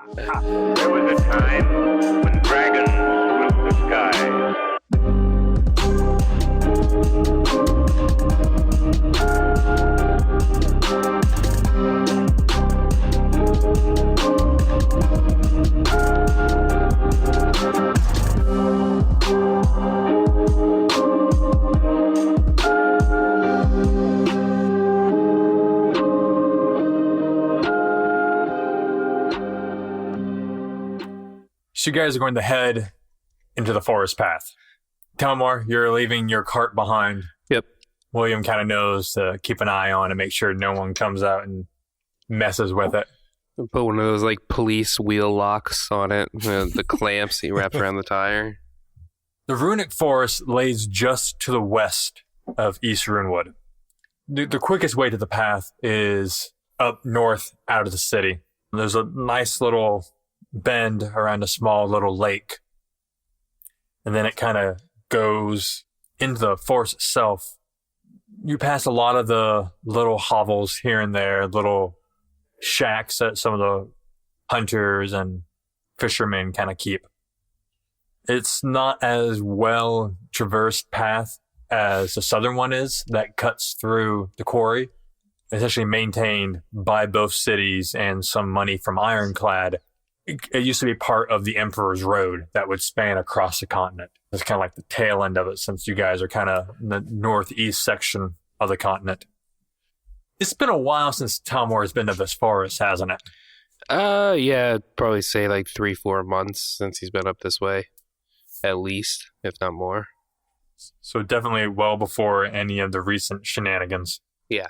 There was a time when dragons ruled the sky. So you guys are going to head into the forest path. Talmor, you're leaving your cart behind. Yep. William kind of knows to keep an eye on and make sure no one comes out and messes with it. Put one of those like police wheel locks on it, the clamps he wraps around the tire. The runic forest lays just to the west of East Runewood. The quickest way to the path is up north out of the city. There's a nice little bend around a small little lake. And then it kind of goes into the forest itself. You pass a lot of the little hovels here and there, little shacks that some of the hunters and fishermen kind of keep. It's not as well traversed path as the southern one is that cuts through the quarry. It's actually maintained by both cities and some money from Ironclad. It used to be part of the Emperor's Road that would span across the continent. It's kind of like the tail end of it, since you guys are kind of in the northeast section of the continent. It's been a while since Talmor has been to this forest, hasn't it? Yeah, I'd probably say like 3-4 months since he's been up this way. At least, if not more. So definitely well before any of the recent shenanigans. Yeah.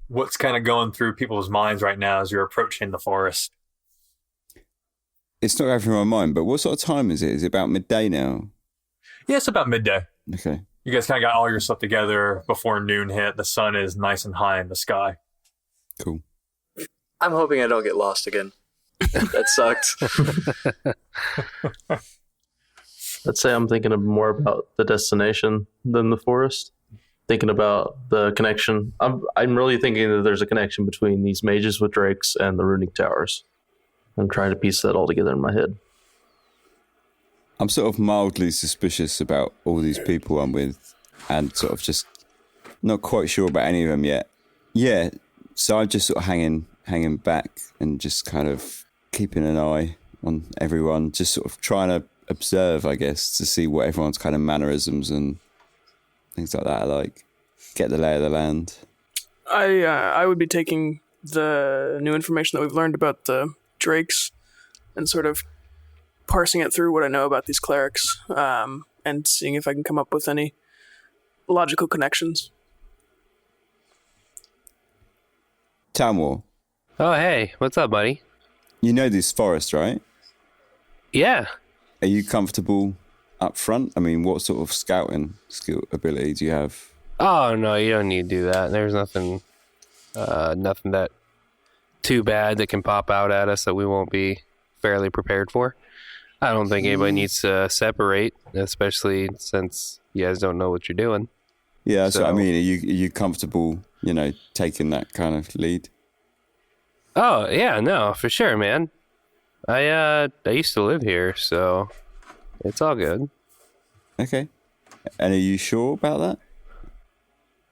What's kind of going through people's minds right now as you're approaching the forest? It's not going through my mind, but what sort of time is it? Is it about midday now? Yeah, it's about midday. Okay. You guys kind of got all your stuff together before noon hit. The sun is nice and high in the sky. Cool. I'm hoping I don't get lost again. That sucked. I'd say I'm thinking more about the destination than the forest. Thinking about the connection. I'm really thinking that there's a connection between these mages with drakes and the runic towers. I'm trying to piece that all together in my head. I'm sort of mildly suspicious about all these people I'm with and sort of just not quite sure about any of them yet. Yeah, so I'm just sort of hanging back and just kind of keeping an eye on everyone, just sort of trying to observe, I guess, to see what everyone's kind of mannerisms and things like that are like. Get the lay of the land. I would be taking the new information that we've learned about the drakes and sort of parsing it through what I know about these clerics, and seeing if I can come up with any logical connections. Talmor, Oh, hey. What's up, buddy? you know this forest, right? Yeah. Are you comfortable up front? I mean, what sort of scouting skill ability do you have? Oh, no, you don't need to do that. There's nothing that too bad that can pop out at us that we won't be fairly prepared for. I don't think anybody needs to separate, especially since you guys don't know what you're doing. Yeah, that's what I mean. Are you comfortable, taking that kind of lead? Oh, yeah, no, for sure, man. I used to live here, so it's all good. Okay. And are you sure about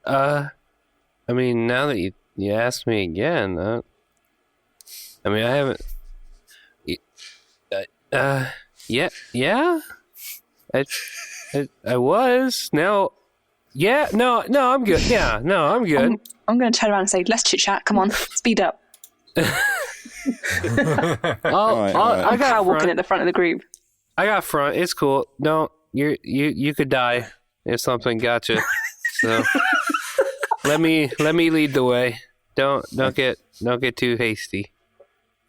that? I mean, now that you asked me again, I mean, I haven't. Yeah. I was now. Yeah, no, I'm good. Yeah, no, I'm good. I'm going to turn around and say, let's chit chat. Come on, speed up. I got walking at the front of the group. I got front. It's cool. No, you could die if something got you. So let me lead the way. Don't get too hasty.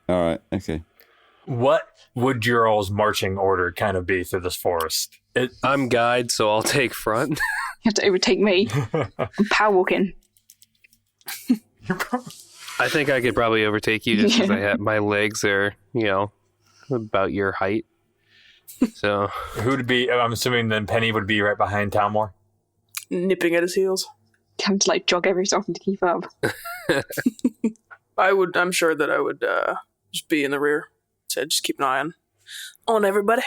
All right. Okay. What would your all's marching order kind of be through this forest? I'm guide, so I'll take front. You have to overtake me. I'm power walking. I think I could probably overtake you just because my legs are, about your height. So who would be? I'm assuming then Penny would be right behind Talmor. Nipping at his heels. Having to jog every so often to keep up. I'm sure that I would just be in the rear. to just keep an eye on everybody.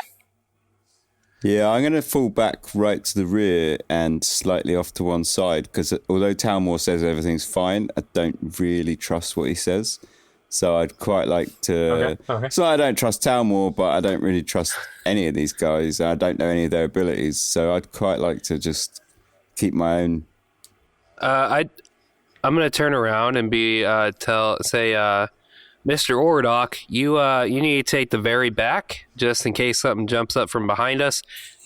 Yeah, I'm going to fall back right to the rear and slightly off to one side because although Talmor says everything's fine, I don't really trust what he says. So I'd quite like to... Okay. So I don't trust Talmor, but I don't really trust any of these guys. I don't know any of their abilities. So I'd quite like to just keep my own... I'm going to turn around and say, Mr. Ordok, you need to take the very back, just in case something jumps up from behind us.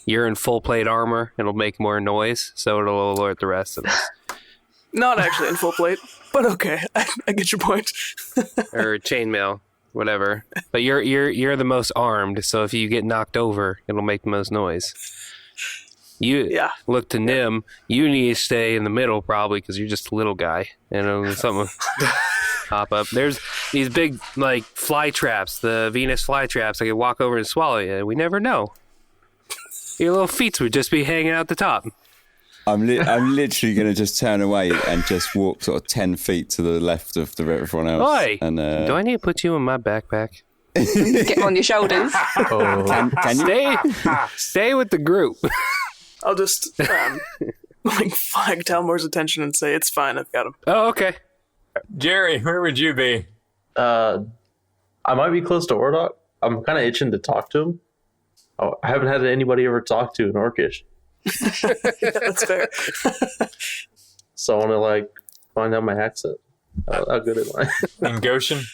You're in full plate armor. It'll make more noise, so it'll alert the rest of us. Not actually in full plate, but okay, I get your point. Or chainmail, whatever. But you're the most armed, so if you get knocked over, it'll make the most noise. You look to Nim. You need to stay in the middle, probably, because you're just a little guy, and something pop up. There's these big fly traps, the Venus fly traps. I could walk over and swallow you. We never know. Your little feet would just be hanging out the top. I'm literally going to just turn away and just walk sort of 10 feet to the left of everyone else. Oi! And, do I need to put you in my backpack? Get on your shoulders. can you? Stay with the group. I'll just flag Talmor's attention and say, it's fine, I've got him. Oh, okay. Jerry, where would you be? I might be close to Ordok. I'm kind of itching to talk to him. Oh, I haven't had anybody ever talk to in Orcish. Yeah, that's fair. So I want to find out my accent. How good am I? In Goshen?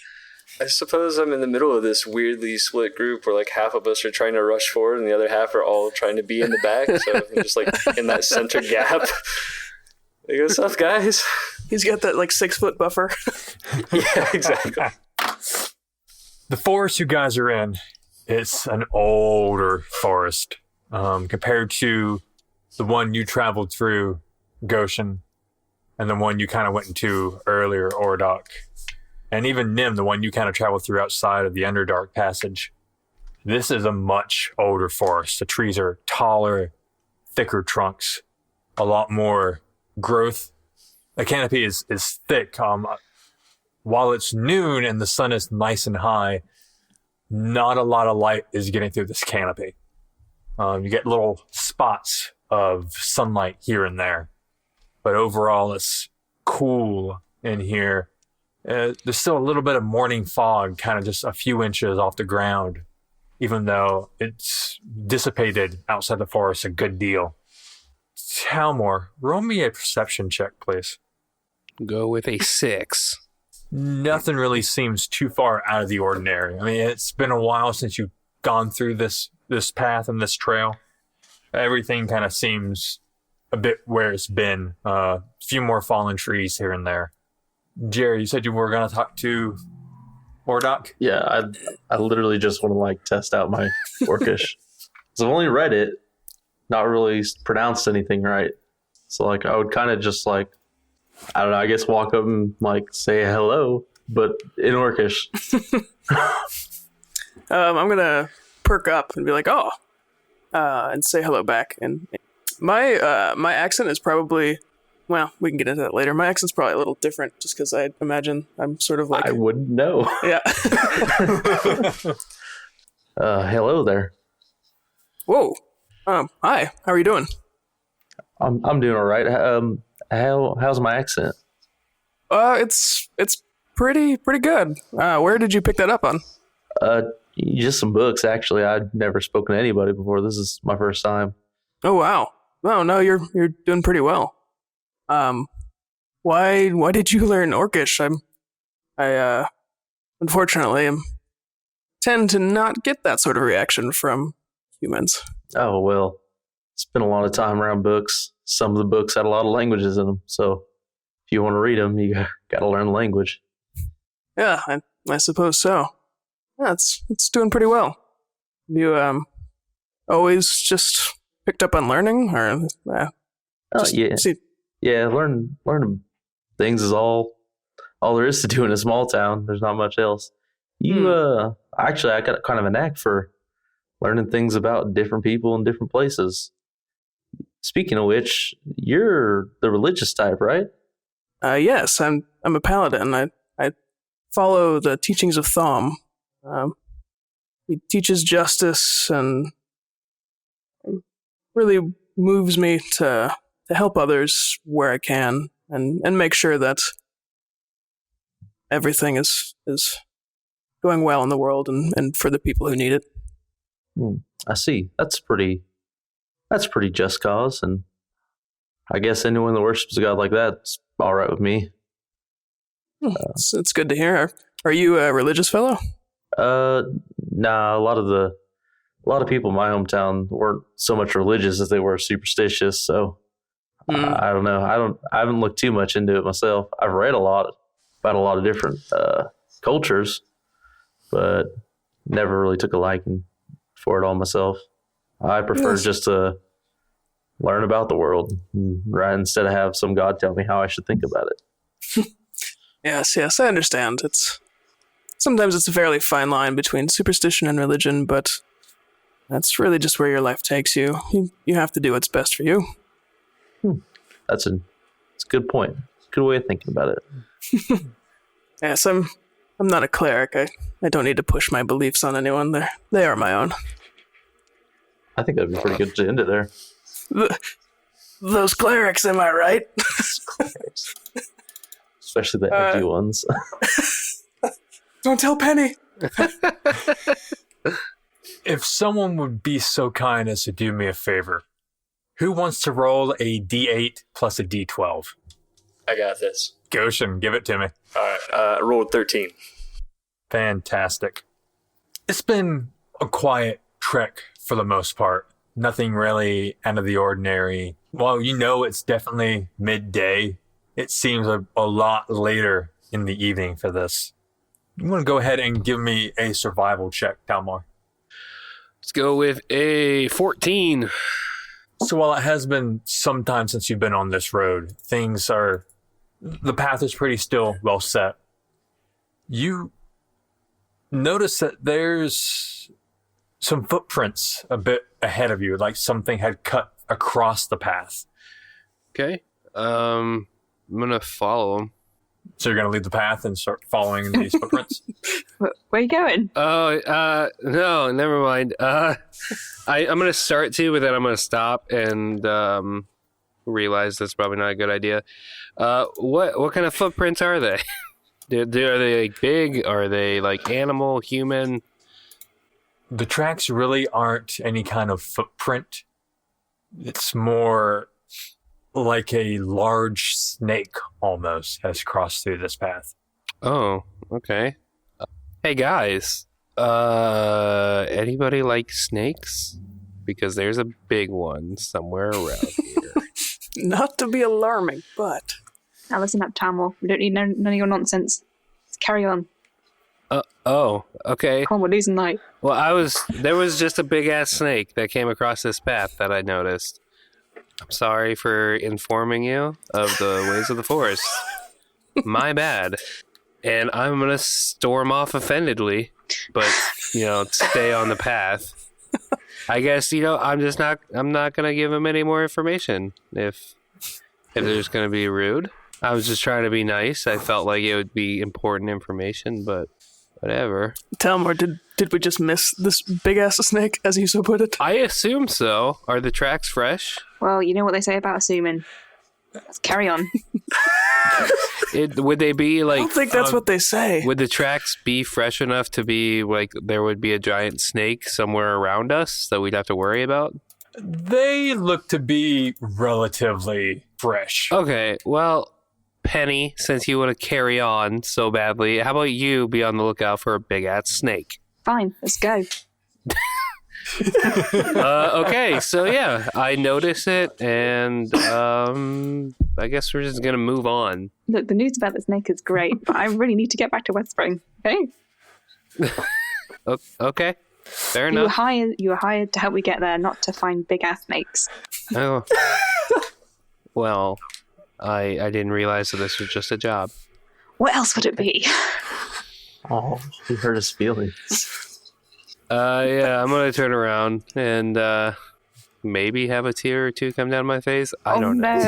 I suppose I'm in the middle of this weirdly split group where half of us are trying to rush forward and the other half are all trying to be in the back. So I'm just in that center gap. Hey, what's up, guys? He's got that 6-foot buffer. Yeah, exactly. The forest you guys are in, it's an older forest compared to the one you traveled through, Goshen, and the one you kind of went into earlier, Ordok. And even Nim, the one you kind of traveled through outside of the Underdark Passage. This is a much older forest. The trees are taller, thicker trunks, a lot more growth. The canopy is thick. While it's noon and the sun is nice and high, not a lot of light is getting through this canopy. You get little spots of sunlight here and there. But overall, it's cool in here. There's still a little bit of morning fog, kind of just a few inches off the ground, even though it's dissipated outside the forest a good deal. Talmor, roll me a perception check, please. Go with a 6. Nothing really seems too far out of the ordinary. I mean, it's been a while since you've gone through this path and this trail. Everything kind of seems a bit where it's been. A few more fallen trees here and there. Jerry, you said you were going to talk to Ordok? Yeah, I literally just want to test out my Orcish. So I've only read it, not really pronounced anything right. So I would kind of just I don't know, I guess walk up and say hello, but in Orcish. I'm gonna perk up and be oh, and say hello back. And my accent is probably, well, we can get into that later. My accent's probably a little different, just because I imagine I'm sort of I wouldn't know. Yeah. Hello there. Whoa. Hi. How are you doing? I'm doing all right. How's my accent? It's pretty good. Where did you pick that up on? Just some books, actually. I'd never spoken to anybody before. This is my first time. Oh wow. No, you're doing pretty well. Why did you learn Orcish? I unfortunately tend to not get that sort of reaction from humans. Oh, well, spent a lot of time around books. Some of the books had a lot of languages in them, so if you want to read them, you got to learn the language. Yeah, I suppose so. Yeah, it's doing pretty well. You always just picked up on learning, or yeah, learning things is all there is to do in a small town. There's not much else. Actually, I got kind of a knack for learning things about different people in different places. Speaking of which, you're the religious type, right? Yes, I'm a paladin. I follow the teachings of Thom. he teaches justice and really moves me to help others where I can and make sure that everything is going well in the world and for the people who need it. I see. That's pretty just cause, and I guess anyone that worships a god like that's all right with me. It's good to hear. Are you a religious fellow? Nah. A lot of people in my hometown weren't so much religious as they were superstitious. So I don't know. I haven't looked too much into it myself. I've read a lot about a lot of different cultures, but never really took a liking for it all myself. I prefer just to learn about the world, right? Instead of have some god tell me how I should think about it. Yes, I understand. Sometimes it's a fairly fine line between superstition and religion, but that's really just where your life takes you. You have to do what's best for you. That's a good point. Good way of thinking about it. Yes, I'm not a cleric. I don't need to push my beliefs on anyone. They are my own. I think that'd be pretty good to end it there. Those clerics, am I right? Especially the edgy ones. Don't tell Penny. If someone would be so kind as to do me a favor, who wants to roll a D8 plus a D12? I got this. Goshen, give it to me. All right. I rolled 13. Fantastic. It's been a quiet trek for the most part. Nothing really out of the ordinary. Well, it's definitely midday. It seems a lot later in the evening for this. You want to go ahead and give me a survival check, Talmar? Let's go with a 14. So while it has been some time since you've been on this road, the path is pretty still well set. You notice that there's some footprints a bit ahead of you, like something had cut across the path. Okay. I'm going to follow them. So you're going to leave the path and start following these footprints? Where are you going? Oh, no, never mind. I'm going to start to, but then I'm going to stop and realize that's probably not a good idea. What kind of footprints are they? Are they like big? Are they like animal, human? The tracks really aren't any kind of footprint. It's more like a large snake almost has crossed through this path. Oh, okay. Hey guys, anybody like snakes? Because there's a big one somewhere around here. Not to be alarming, but... Now listen up, Tamil. We don't need none of your nonsense. Let's carry on. Oh, okay. Come on, we're losing light. Well, there was just a big ass snake that came across this path that I noticed. I'm sorry for informing you of the ways of the forest. My bad. And I'm gonna storm off offendedly, but stay on the path. I guess I'm not gonna give him any more information if they're just gonna be rude. I was just trying to be nice. I felt like it would be important information, but whatever. Talmor, did we just miss this big-ass snake, as you so put it? I assume so. Are the tracks fresh? Well, you know what they say about assuming. Let's carry on. Would they be like... I don't think that's what they say. Would the tracks be fresh enough to be like there would be a giant snake somewhere around us that we'd have to worry about? They look to be relatively fresh. Okay, well... Penny, since you want to carry on so badly, how about you be on the lookout for a big-ass snake? Fine, let's go. Okay, so yeah, I notice it, and I guess we're just going to move on. Look, the news about the snake is great, but I really need to get back to West Spring, okay? Okay, fair You enough. were hired to help me get there, not to find big-ass snakes. Oh. Well... I didn't realize that this was just a job. What else would it be? Oh, he hurt his feelings. Yeah, I'm gonna turn around and maybe have a tear or two come down my face. I don't know.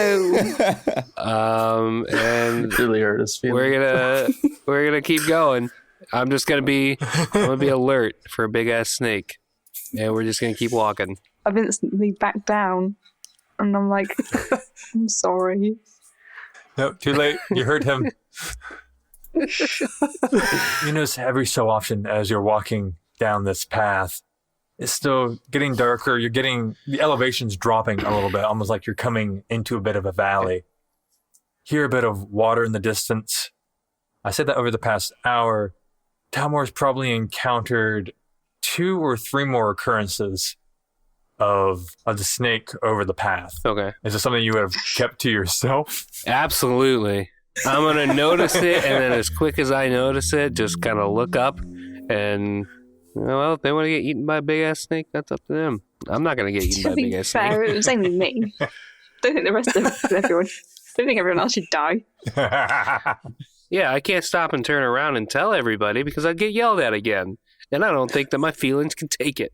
No. And Really hurt his feelings. we're gonna keep going. I'm gonna be alert for a big ass snake, and we're just gonna keep walking. I've instantly backed down, and I'm like, I'm sorry. No, too late. You heard him. You notice every so often as you're walking down this path, it's still getting darker. You're getting the elevation's dropping a little bit, almost like you're coming into a bit of a valley. Hear a bit of water in the distance. I said that over the past hour, Talmore's probably encountered 2 or 3 more occurrences of the snake over the path. Okay. Is it something you would have kept to yourself? Absolutely. I'm going to notice it, and then as quick as I notice it, just kind of look up, and, well, if they want to get eaten by a big-ass snake, that's up to them. I'm not going to get eaten by a big-ass snake. Fair, it was only me. Don't think the rest of everyone. Don't think everyone else should die. Yeah, I can't stop and turn around and tell everybody because I'd get yelled at again, and I don't think that my feelings can take it.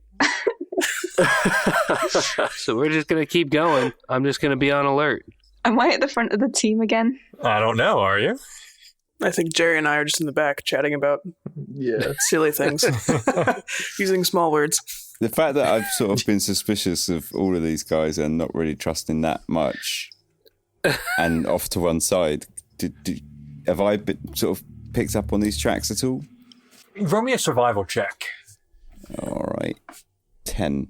So we're just going to keep going. I'm just going to be on alert. Am I at the front of the team again? I don't know, are you? I think Jerry and I are just in the back chatting about silly things, using small words. The fact that I've sort of been suspicious of all of these guys and not really trusting that much and off to one side, have I sort of picked up on these tracks at all? Roll me a survival check. All right. 10.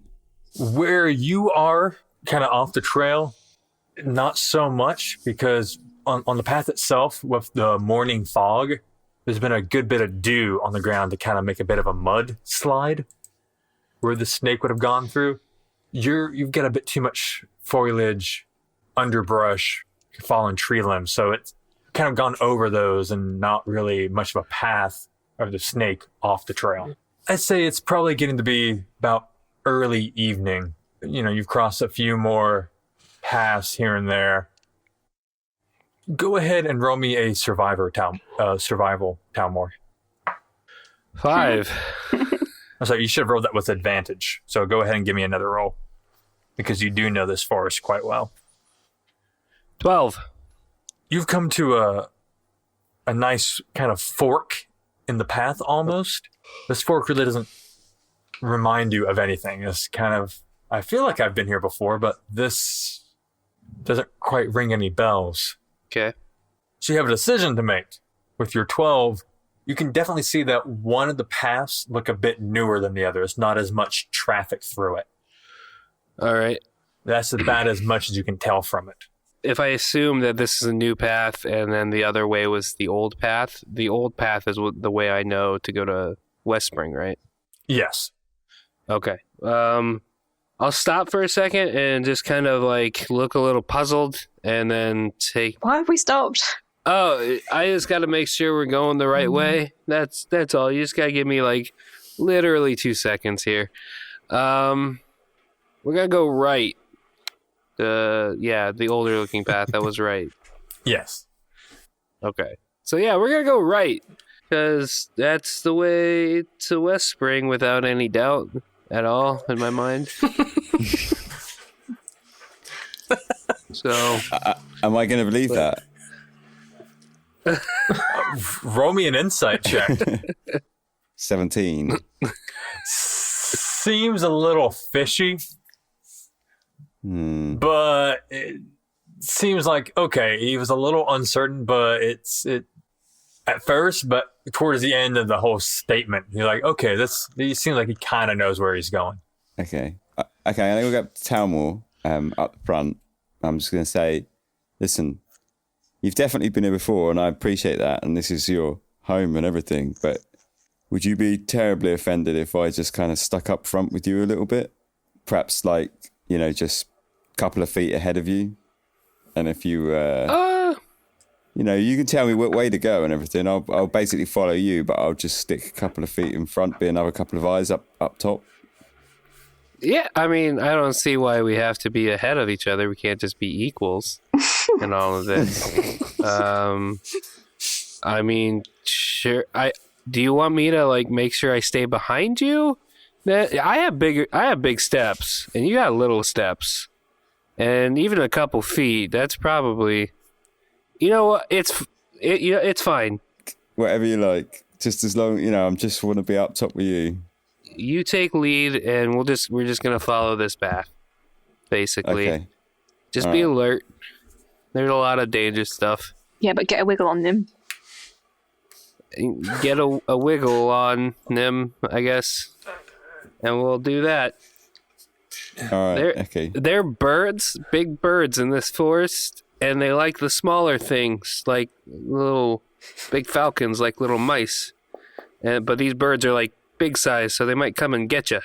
Where you are, kind of off the trail, not so much, because on the path itself, with the morning fog, there's been a good bit of dew on the ground to kind of make a bit of a mud slide where the snake would have gone through. You've got a bit too much foliage, underbrush, fallen tree limbs, so it's kind of gone over those and not really much of a path of the snake off the trail. I'd say it's probably getting to be about early evening. You know, you've crossed a few more paths here and there. Go ahead and roll me a survival, Talmore. 5. I'm sorry, you should have rolled that with advantage. So go ahead and give me another roll, because you do know this forest quite well. 12. You've come to a nice kind of fork in the path almost. This fork really doesn't remind you of anything. It's kind of, I feel like I've been here before, but this doesn't quite ring any bells. Okay. So you have a decision to make. With your 12, you can definitely see that one of the paths look a bit newer than the other. It's not as much traffic through it. All right. That's about as much as you can tell from it. If I assume that this is a new path and then the other way was the old path is the way I know to go to West Spring, right? Yes. Okay. I'll stop for a second and just kind of like look a little puzzled and then take... Why have we stopped? Oh, I just got to make sure we're going the right way. That's all. You just got to give me like literally 2 seconds here. We're going to go right. The older looking path, that was right. Yes. Okay. So yeah, we're going to go right because that's the way to West Spring without any doubt at all in my mind. So, am I going to believe that? Roll me an insight check. 17. Seems a little fishy, but it seems like, okay, he was a little uncertain, but it at first, but towards the end of the whole statement, you're like, okay, he seems like he kind of knows where he's going. Okay. I'm going to go up to Talmore up front. I'm just going to say, listen, you've definitely been here before, and I appreciate that, and this is your home and everything, but would you be terribly offended if I just kind of stuck up front with you a little bit? Perhaps like, just a couple of feet ahead of you? And if you, you can tell me what way to go and everything. I'll basically follow you, but I'll just stick a couple of feet in front, be another couple of eyes up top. Yeah, I mean, I don't see why we have to be ahead of each other. We can't just be equals in all of this. I mean, sure. Do you want me to like make sure I stay behind you? I have big steps, and you got little steps, and even a couple feet. That's probably, you know what? It's fine. Whatever you like. Just as long, I just want to be up top with you. You take lead, and we're just gonna follow this path. Basically, Okay. just All be right. alert. There's a lot of dangerous stuff. Yeah, but get a wiggle on them. Get a wiggle on them, I guess, and we'll do that. All right. Okay. They're birds, big birds in this forest, and they like the smaller things, like little big falcons, like little mice. But these birds are like big size, so they might come and get you.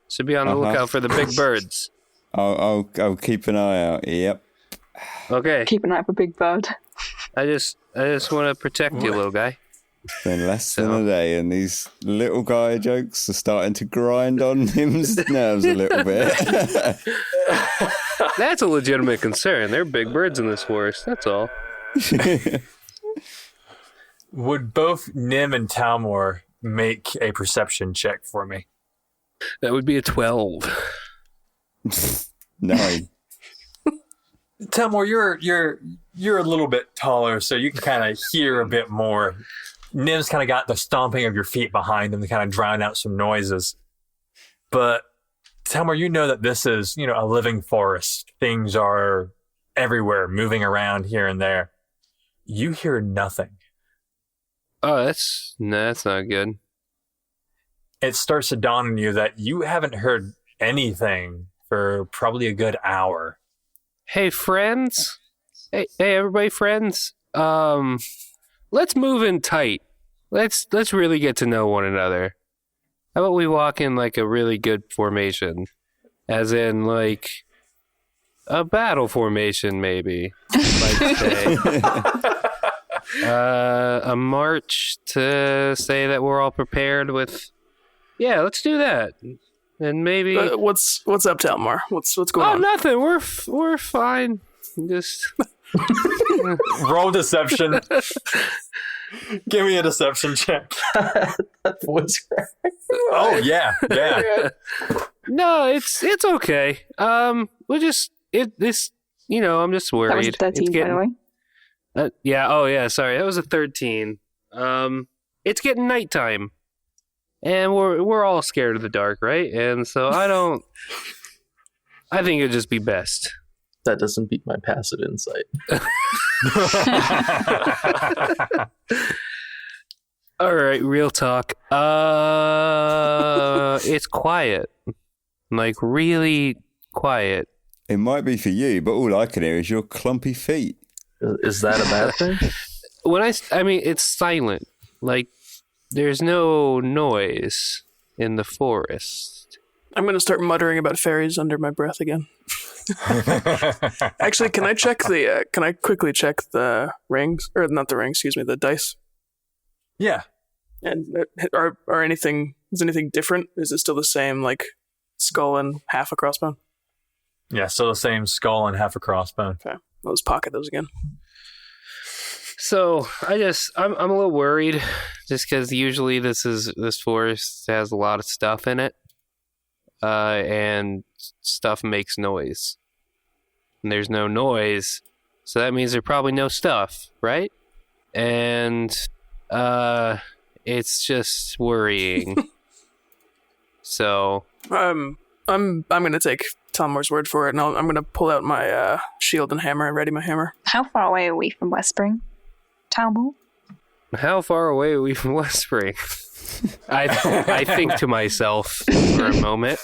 So be on the lookout for the big birds. I'll keep an eye out. Yep. Okay. Keep an eye for Big Bird. I just want to protect you, little guy. It's been less than a day, and these little guy jokes are starting to grind on him's nerves a little bit. That's a legitimate concern. There are big birds in this forest. That's all. Would both Nim and Talmor make a perception check for me? That would be a 12. 9. Talmor, you're a little bit taller, so you can kind of hear a bit more. Nim's kind of got the stomping of your feet behind him to kind of drown out some noises. But Talmor, you know that this is, a living forest. Things are everywhere, moving around here and there. You hear nothing. Oh, that's not good. It starts to dawn on you that you haven't heard anything for probably a good hour. Hey, friends. Hey, everybody, friends. Let's move in tight. Let's really get to know one another. How about we walk in like a really good formation, as in like a battle formation, maybe. Like say, a march to say that we're all prepared with. Yeah, let's do that. And maybe What's up, Talmor? What's going oh, on? nothing. We're fine. Just Roll deception. Give me a deception check. That voice crack. Oh, yeah. no, it's okay. We'll just I'm just worried. That was a 13, by the way. Yeah. Oh, yeah. Sorry, that was a 13. It's getting nighttime, and we're all scared of the dark, right? And so I think it'd just be best. That doesn't beat my passive insight. All right, real talk. It's quiet, like really quiet. It might be for you, but all I can hear is your clumpy feet. Is that a bad thing? When I mean, it's silent. Like there's no noise in the forest. I'm going to start muttering about fairies under my breath again. Actually, can I quickly check the rings? Or not the rings, excuse me, the dice? Yeah. And is anything different? Is it still the same, like, skull and half a crossbone? Yeah, still the same skull and half a crossbone. Okay. Let's pocket those again. So I'm a little worried, just because usually this forest has a lot of stuff in it, and stuff makes noise. And there's no noise, so that means there's probably no stuff, right? And it's just worrying. So I'm gonna take Talmor's word for it, and I'm gonna pull out my shield and hammer and ready my hammer. How far away are we from Westspring? Talmor? how far away are we from Westspring? I think to myself for a moment.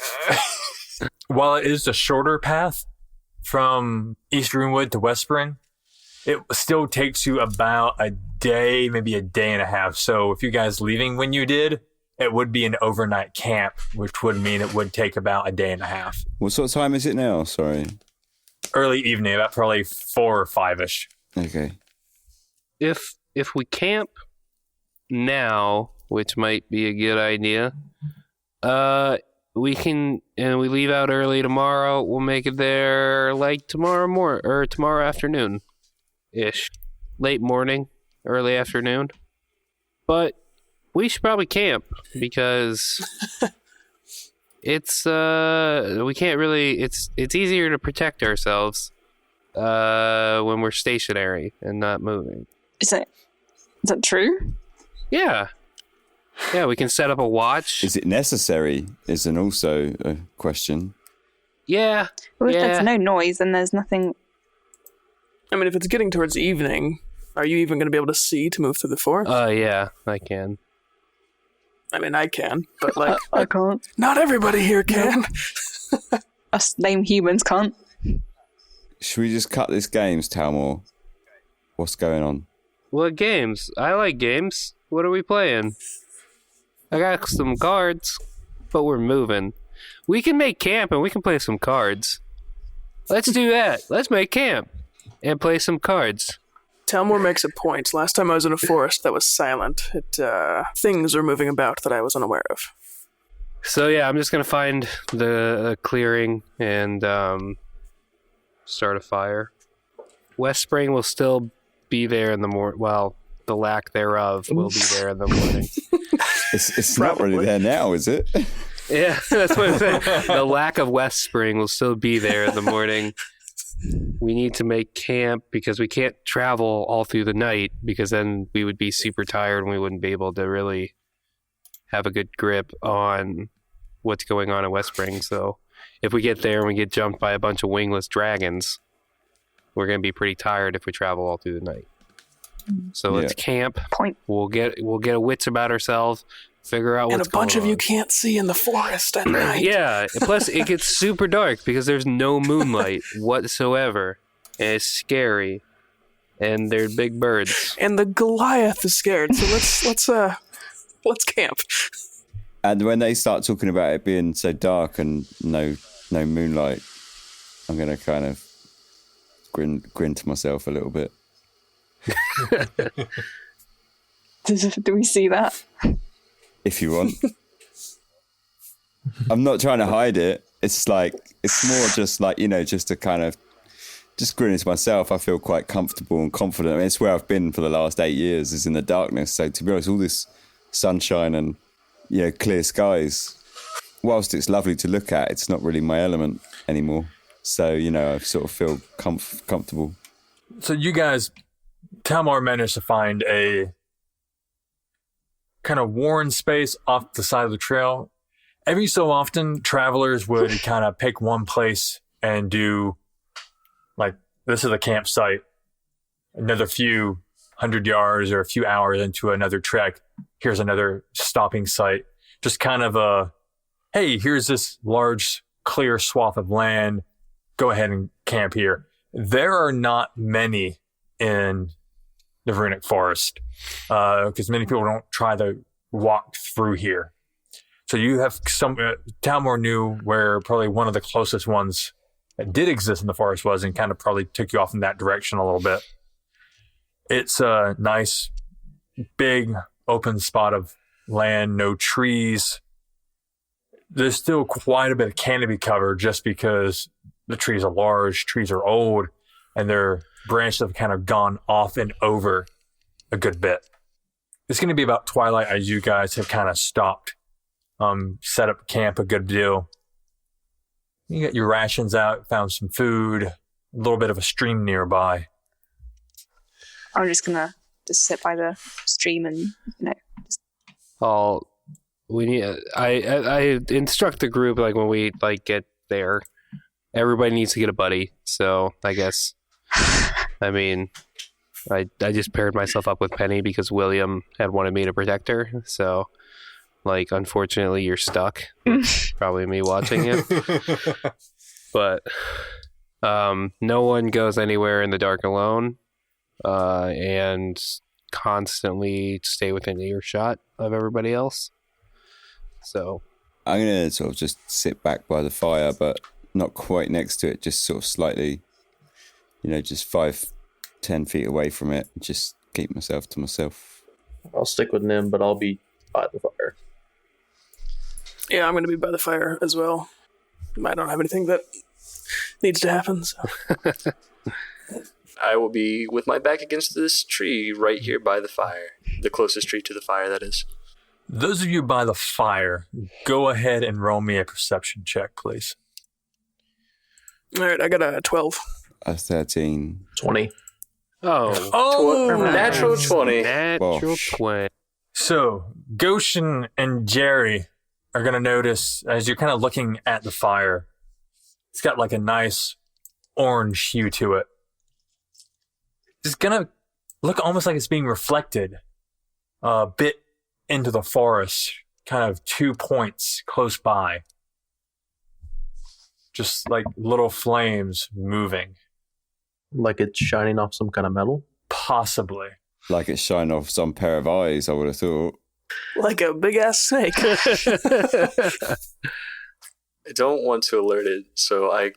While it is a shorter path from East Runewood to Westspring, it still takes you about a day, maybe a day and a half. So if you guys leaving when you did, it would be an overnight camp, which would mean it would take about a day and a half. What sort of time is it now? Sorry. Early evening, about probably 4 or 5-ish. Okay. If we camp now, which might be a good idea, we can, and we leave out early tomorrow. We'll make it there like tomorrow afternoon ish, late morning, early afternoon. But we should probably camp because it's we can't really. It's easier to protect ourselves when we're stationary and not moving. Is that true? Yeah. Yeah, we can set up a watch. Is it necessary? Is an also a question. Yeah. Well, if yeah. there's no noise, then there's nothing. I mean, if it's getting towards evening, are you even going to be able to see to move through the forest? Yeah, I can. I mean, I can, but like, I can't. not everybody here can. Us lame humans can't. Should we just cut this games, Talmor? What's going on? What games? I like games. What are we playing? I got some cards, but we're moving. We can make camp and we can play some cards. Let's do that. Let's make camp and play some cards. Talmor makes a point. Last time I was in a forest that was silent, things are moving about that I was unaware of. So yeah, I'm just gonna find the clearing and start a fire. West Spring will still be there in the morning. Well, the lack thereof will be there in the morning. It's not really there now, is it? Yeah, that's what I'm saying. The lack of West Spring will still be there in the morning. We need to make camp because we can't travel all through the night because then we would be super tired and we wouldn't be able to really have a good grip on what's going on in West Spring. So if we get there and we get jumped by a bunch of wingless dragons, we're going to be pretty tired if we travel all through the night. So let's camp. Point. We'll get a wits about ourselves, figure out what's going on. And a bunch of you can't see in the forest at night. Yeah, plus it gets super dark because there's no moonlight whatsoever. And it's scary. And they're big birds. And the Goliath is scared, so let's camp. And when they start talking about it being so dark and no moonlight, I'm gonna kind of grin to myself a little bit. Do we see that? If you want. I'm not trying to hide it. It's like, it's more just like, just to kind of just grin to myself. I feel quite comfortable and confident. I mean, it's where I've been for the last 8 years, is in the darkness. So to be honest, all this sunshine and, clear skies, whilst it's lovely to look at, it's not really my element anymore. So, I sort of feel comfortable. So you guys, Talmor managed to find a kind of worn space off the side of the trail. Every so often, travelers would kind of pick one place and do, like, this is a campsite. Another few 100 yards or a few hours into another trek, here's another stopping site. Just kind of hey, here's this large, clear swath of land. Go ahead and camp here. There are not many in the Runic Forest, because many people don't try to walk through here. So you have some, Talmor knew where probably one of the closest ones that did exist in the forest was, and kind of probably took you off in that direction a little bit. It's a nice, big, open spot of land, no trees. There's still quite a bit of canopy cover just because the trees are large, trees are old, and their branches have kind of gone off and over a good bit. It's going to be about twilight as you guys have kind of stopped, set up camp a good deal. You got your rations out, found some food, a little bit of a stream nearby. I'm just gonna sit by the stream and I instruct the group, like, when we get there, everybody needs to get a buddy. So I guess, I mean, I just paired myself up with Penny because William had wanted me to protect her. So, unfortunately, you're stuck. Probably me watching him. But no one goes anywhere in the dark alone, and constantly stay within earshot of everybody else. So I'm going to sort of just sit back by the fire, but not quite next to it, just sort of slightly, just 5-10 feet away from it. Just keep myself to myself. I'll stick with Nim, but I'll be by the fire. Yeah, I'm going to be by the fire as well. I don't have anything that needs to happen, so. I will be with my back against this tree right here by the fire. The closest tree to the fire, that is. Those of you by the fire, go ahead and roll me a perception check, please. All right, I got a 12. A 13. 20. natural 20. Natural 20. So, Goshen and Jerry are going to notice as you're kind of looking at the fire, it's got like a nice orange hue to it. It's going to look almost like it's being reflected a bit into the forest, kind of 2 points close by. Just like little flames moving. Like it's shining off some kind of metal. Possibly. Like it's shining off some pair of eyes, I would have thought. Like a big ass snake. I don't want to alert it, so I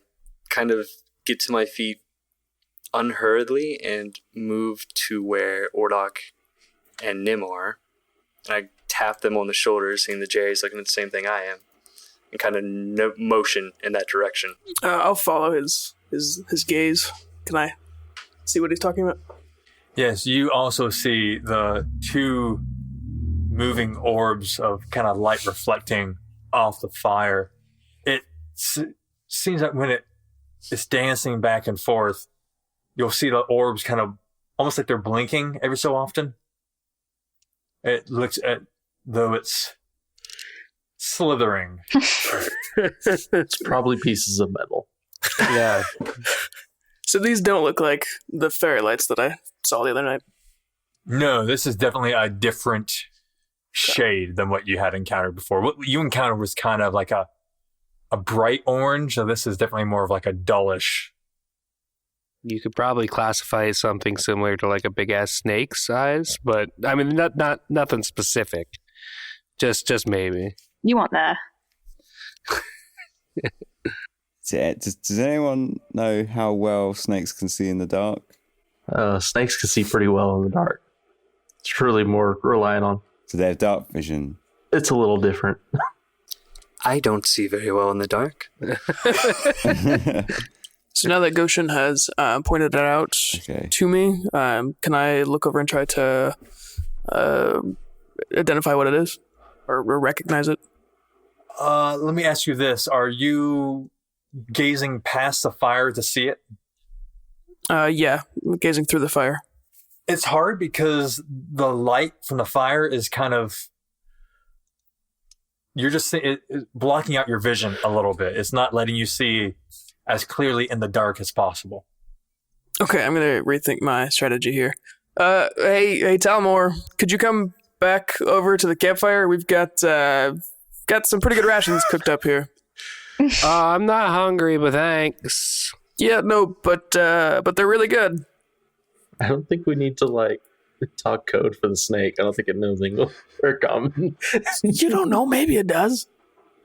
kind of get to my feet unhurriedly and move to where Ordok and Nim are. And I tap them on the shoulders, seeing that Jerry's looking at the same thing I am, and kind of motion in that direction. I'll follow his gaze. Can I see what he's talking about? Yes, you also see the 2 moving orbs of kind of light reflecting off the fire. It seems like when it's dancing back and forth, you'll see the orbs kind of almost like they're blinking every so often. It looks though it's slithering. It's probably pieces of metal. Yeah. So these don't look like the fairy lights that I saw the other night. No, this is definitely a different shade than what you had encountered before. What you encountered was kind of like a bright orange, so this is definitely more of like a dullish. You could probably classify it as something similar to like a big ass snake size, but I mean, not nothing specific. Just maybe. You want there? Does anyone know how well snakes can see in the dark? Snakes can see pretty well in the dark. It's truly more reliant on. Do they have dark vision? It's a little different. I don't see very well in the dark. So now that Goshen has pointed it out to me, can I look over and try to identify what it is or recognize it? Let me ask you this. Are you gazing past the fire to see it? Yeah, gazing through the fire. It's hard because the light from the fire is kind of... You're just blocking out your vision a little bit. It's not letting you see as clearly in the dark as possible. Okay, I'm going to rethink my strategy here. Hey, Talmor, could you come back over to the campfire? We've got some pretty good rations cooked up here. I'm not hungry, but thanks. Yeah, no, but they're really good. I don't think we need to talk code for the snake. I don't think it knows English or common. You don't know, maybe it does.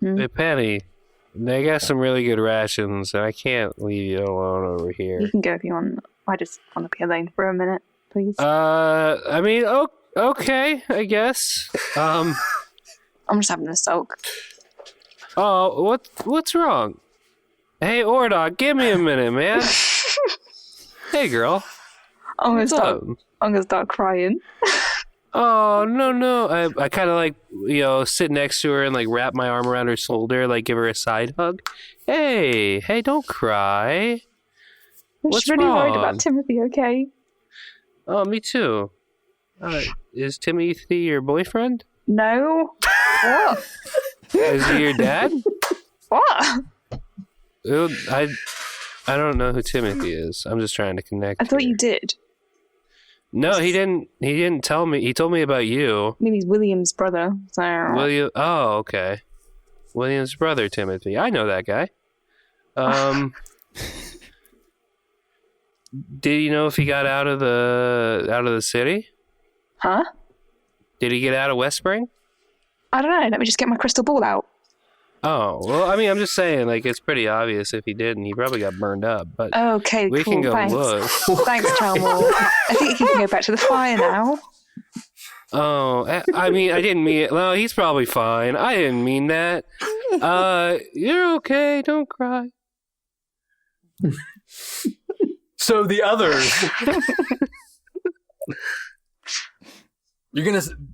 Hey, Penny, they got some really good rations, and I can't leave you alone over here. You can go if you want. I just want to be alone for a minute, please. I mean, okay, I guess. I'm just having a sulk. Oh, what's wrong? Hey, Ordog, give me a minute, man. Hey, girl. I'm What's up? gonna start crying. Oh, no. I kind of sit next to her and wrap my arm around her shoulder, give her a side hug. Hey, don't cry. I'm What's just really worried wrong? about Timothy, okay? Oh, me too. Is Timothy your boyfriend? No. What? Is he your dad? What? I don't know who Timothy is. I'm just trying to connect. I thought here. you did. No, he didn't. He didn't tell me. He told me about you. I mean, he's William's brother. So. William. Oh, okay. William's brother, Timothy. I know that guy. Did you know if he got out of the city? Huh? Did he get out of West Spring? I don't know. Let me just get my crystal ball out. Oh, well, I mean, I'm just saying, it's pretty obvious if he didn't. He probably got burned up, but Okay, we cool. can go Thanks. look. Thanks, Chalmor. I think you can go back to the fire now. Oh, I mean, I didn't mean it. Well, he's probably fine. I didn't mean that. You're okay. Don't cry. So the others...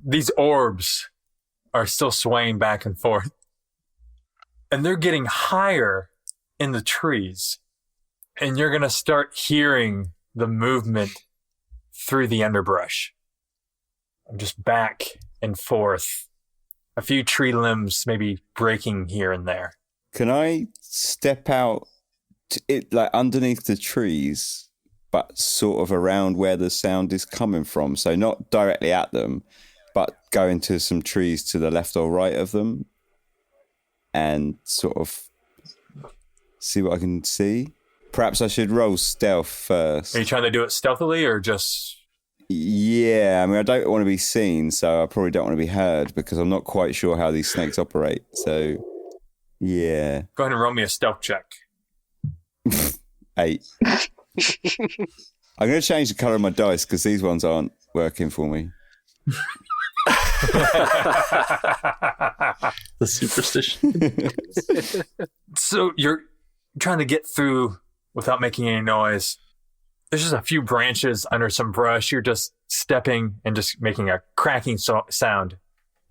These orbs are still swaying back and forth. And they're getting higher in the trees. And you're going to start hearing the movement through the underbrush. I'm just back and forth. A few tree limbs maybe breaking here and there. Can I step out like underneath the trees, but sort of around where the sound is coming from? So not directly at them, but go into some trees to the left or right of them and sort of see what I can see. Perhaps I should roll stealth first. Are you trying to do it stealthily or just... Yeah, I mean, I don't want to be seen, so I probably don't want to be heard because I'm not quite sure how these snakes operate. So, yeah. Go ahead and roll me a stealth check. 8. I'm going to change the colour of my dice because these ones aren't working for me. The superstition. So you're trying to get through without making any noise. There's just a few branches under some brush. You're just stepping and just making a cracking sound.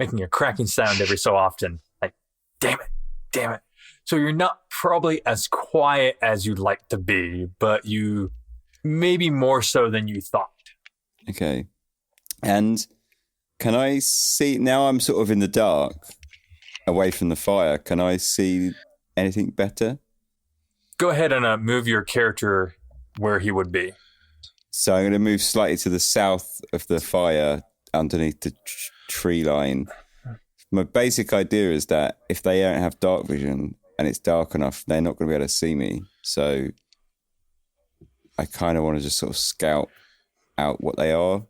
Making a cracking sound every so often. Like, damn it. So you're not probably as quiet as you'd like to be, but you maybe more so than you thought. Okay. And can I see... Now I'm sort of in the dark, away from the fire. Can I see anything better? Go ahead and move your character where he would be. So I'm going to move slightly to the south of the fire underneath the tree line. My basic idea is that if they don't have dark vision and it's dark enough, they're not going to be able to see me. So I kind of want to just sort of scout out what they are,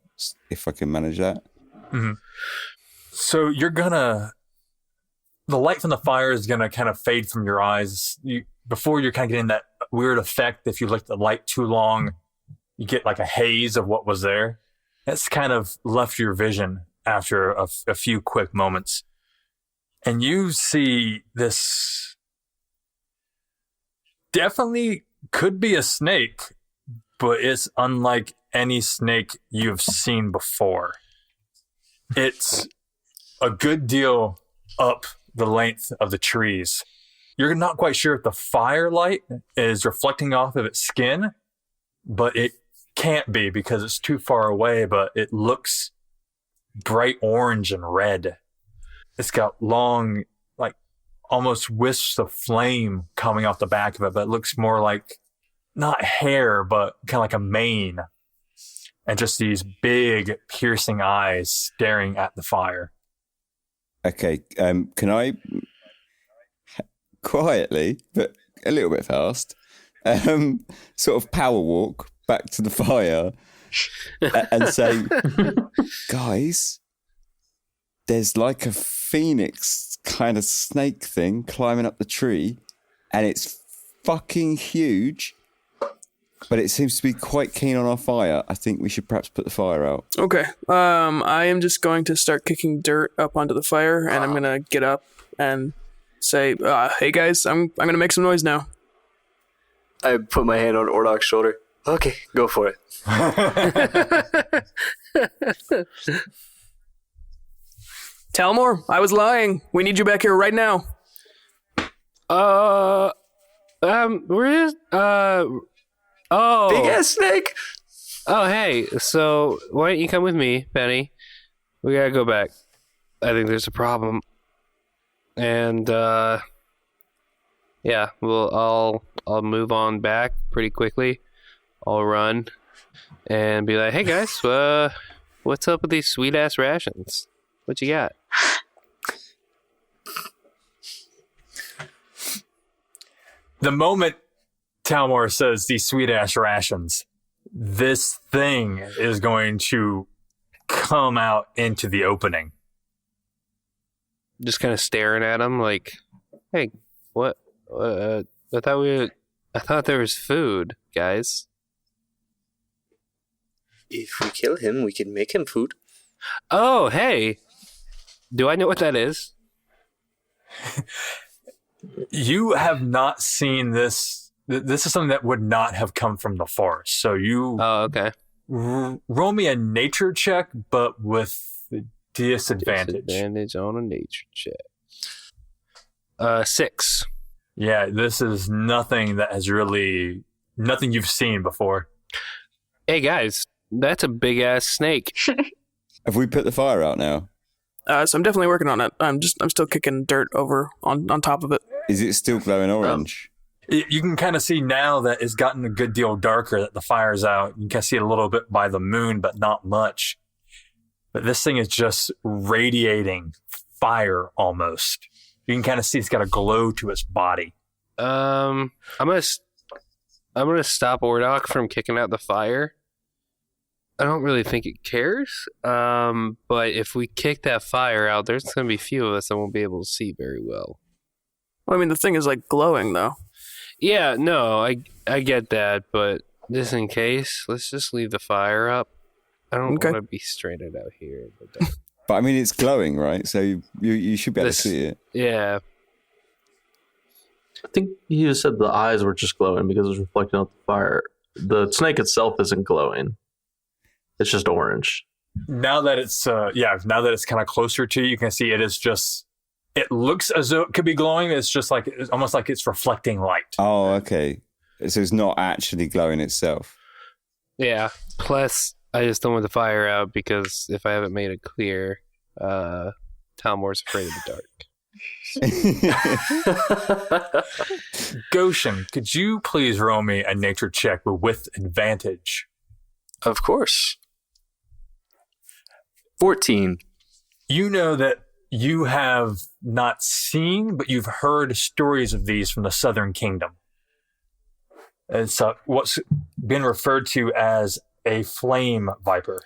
if I can manage that. Mm-hmm. So the light from the fire is going to kind of fade from your eyes. Before you're kind of getting that weird effect, if you look at the light too long, you get like a haze of what was there. That's kind of left your vision after a few quick moments. And you see this definitely could be a snake, but it's unlike any snake you've seen before. It's a good deal up the length of the trees. You're not quite sure if the firelight is reflecting off of its skin, but it can't be because it's too far away, but it looks bright orange and red. It's got long, like almost wisps of flame coming off the back of it, but it looks more like not hair, but kind of like a mane. And just these big piercing eyes staring at the fire. Okay, can I quietly, but a little bit fast, sort of power walk back to the fire and say, guys, there's like a phoenix kind of snake thing climbing up the tree and it's fucking huge, but it seems to be quite keen on our fire. I think we should perhaps put the fire out. Okay. I am just going to start kicking dirt up onto the fire, and I'm going to get up and say, hey guys, I'm going to make some noise now. I put my hand on Ordok's shoulder. Okay, go for it. Talmor, I was lying. We need you back here right now. Where is, oh. Big ass snake! Oh, hey, so why don't you come with me, Penny? We gotta go back. I think there's a problem. And, yeah, I'll move on back pretty quickly. I'll run and be like, hey guys, what's up with these sweet ass rations? What you got? The moment Talmor says these sweet ass rations, this thing is going to come out into the opening. Just kind of staring at him like, hey, what? I thought there was food, guys. If we kill him, we can make him food. Oh, hey. Do I know what that is? You have not seen this. This is something that would not have come from the forest. So you okay. Roll me a nature check, but with disadvantage. Disadvantage on a nature check. 6. Yeah, this is nothing you've seen before. Hey guys, that's a big ass snake. Have we put the fire out now? So I'm definitely working on it. I'm still kicking dirt over on top of it. Is it still glowing orange? You can kind of see now that it's gotten a good deal darker, that the fire's out. You can see it a little bit by the moon, but not much. But this thing is just radiating fire almost. You can kind of see it's got a glow to its body. I'm gonna stop Ordok from kicking out the fire. I don't really think it cares. But if we kick that fire out, there's gonna be few of us that won't be able to see very well. Well, I mean, the thing is like glowing though. Yeah, no, I get that, but just in case, let's just leave the fire up. I don't want to be stranded out here in the dark. But I mean, it's glowing, right? So you should be able to see it. Yeah. I think you just said the eyes were just glowing because it was reflecting off the fire. The snake itself isn't glowing. It's just orange. Now that it's kind of closer to you, you can see it is just. It looks as though it could be glowing. It's just like it's almost like it's reflecting light. Oh, okay. So it's not actually glowing itself. Yeah. Plus, I just don't want the fire out because if I haven't made it clear, Talmore's afraid of the dark. Goshen, could you please roll me a nature check with advantage? Of course. 14. You know that you have not seen, but you've heard stories of these from the Southern Kingdom. It's what's been referred to as a flame viper.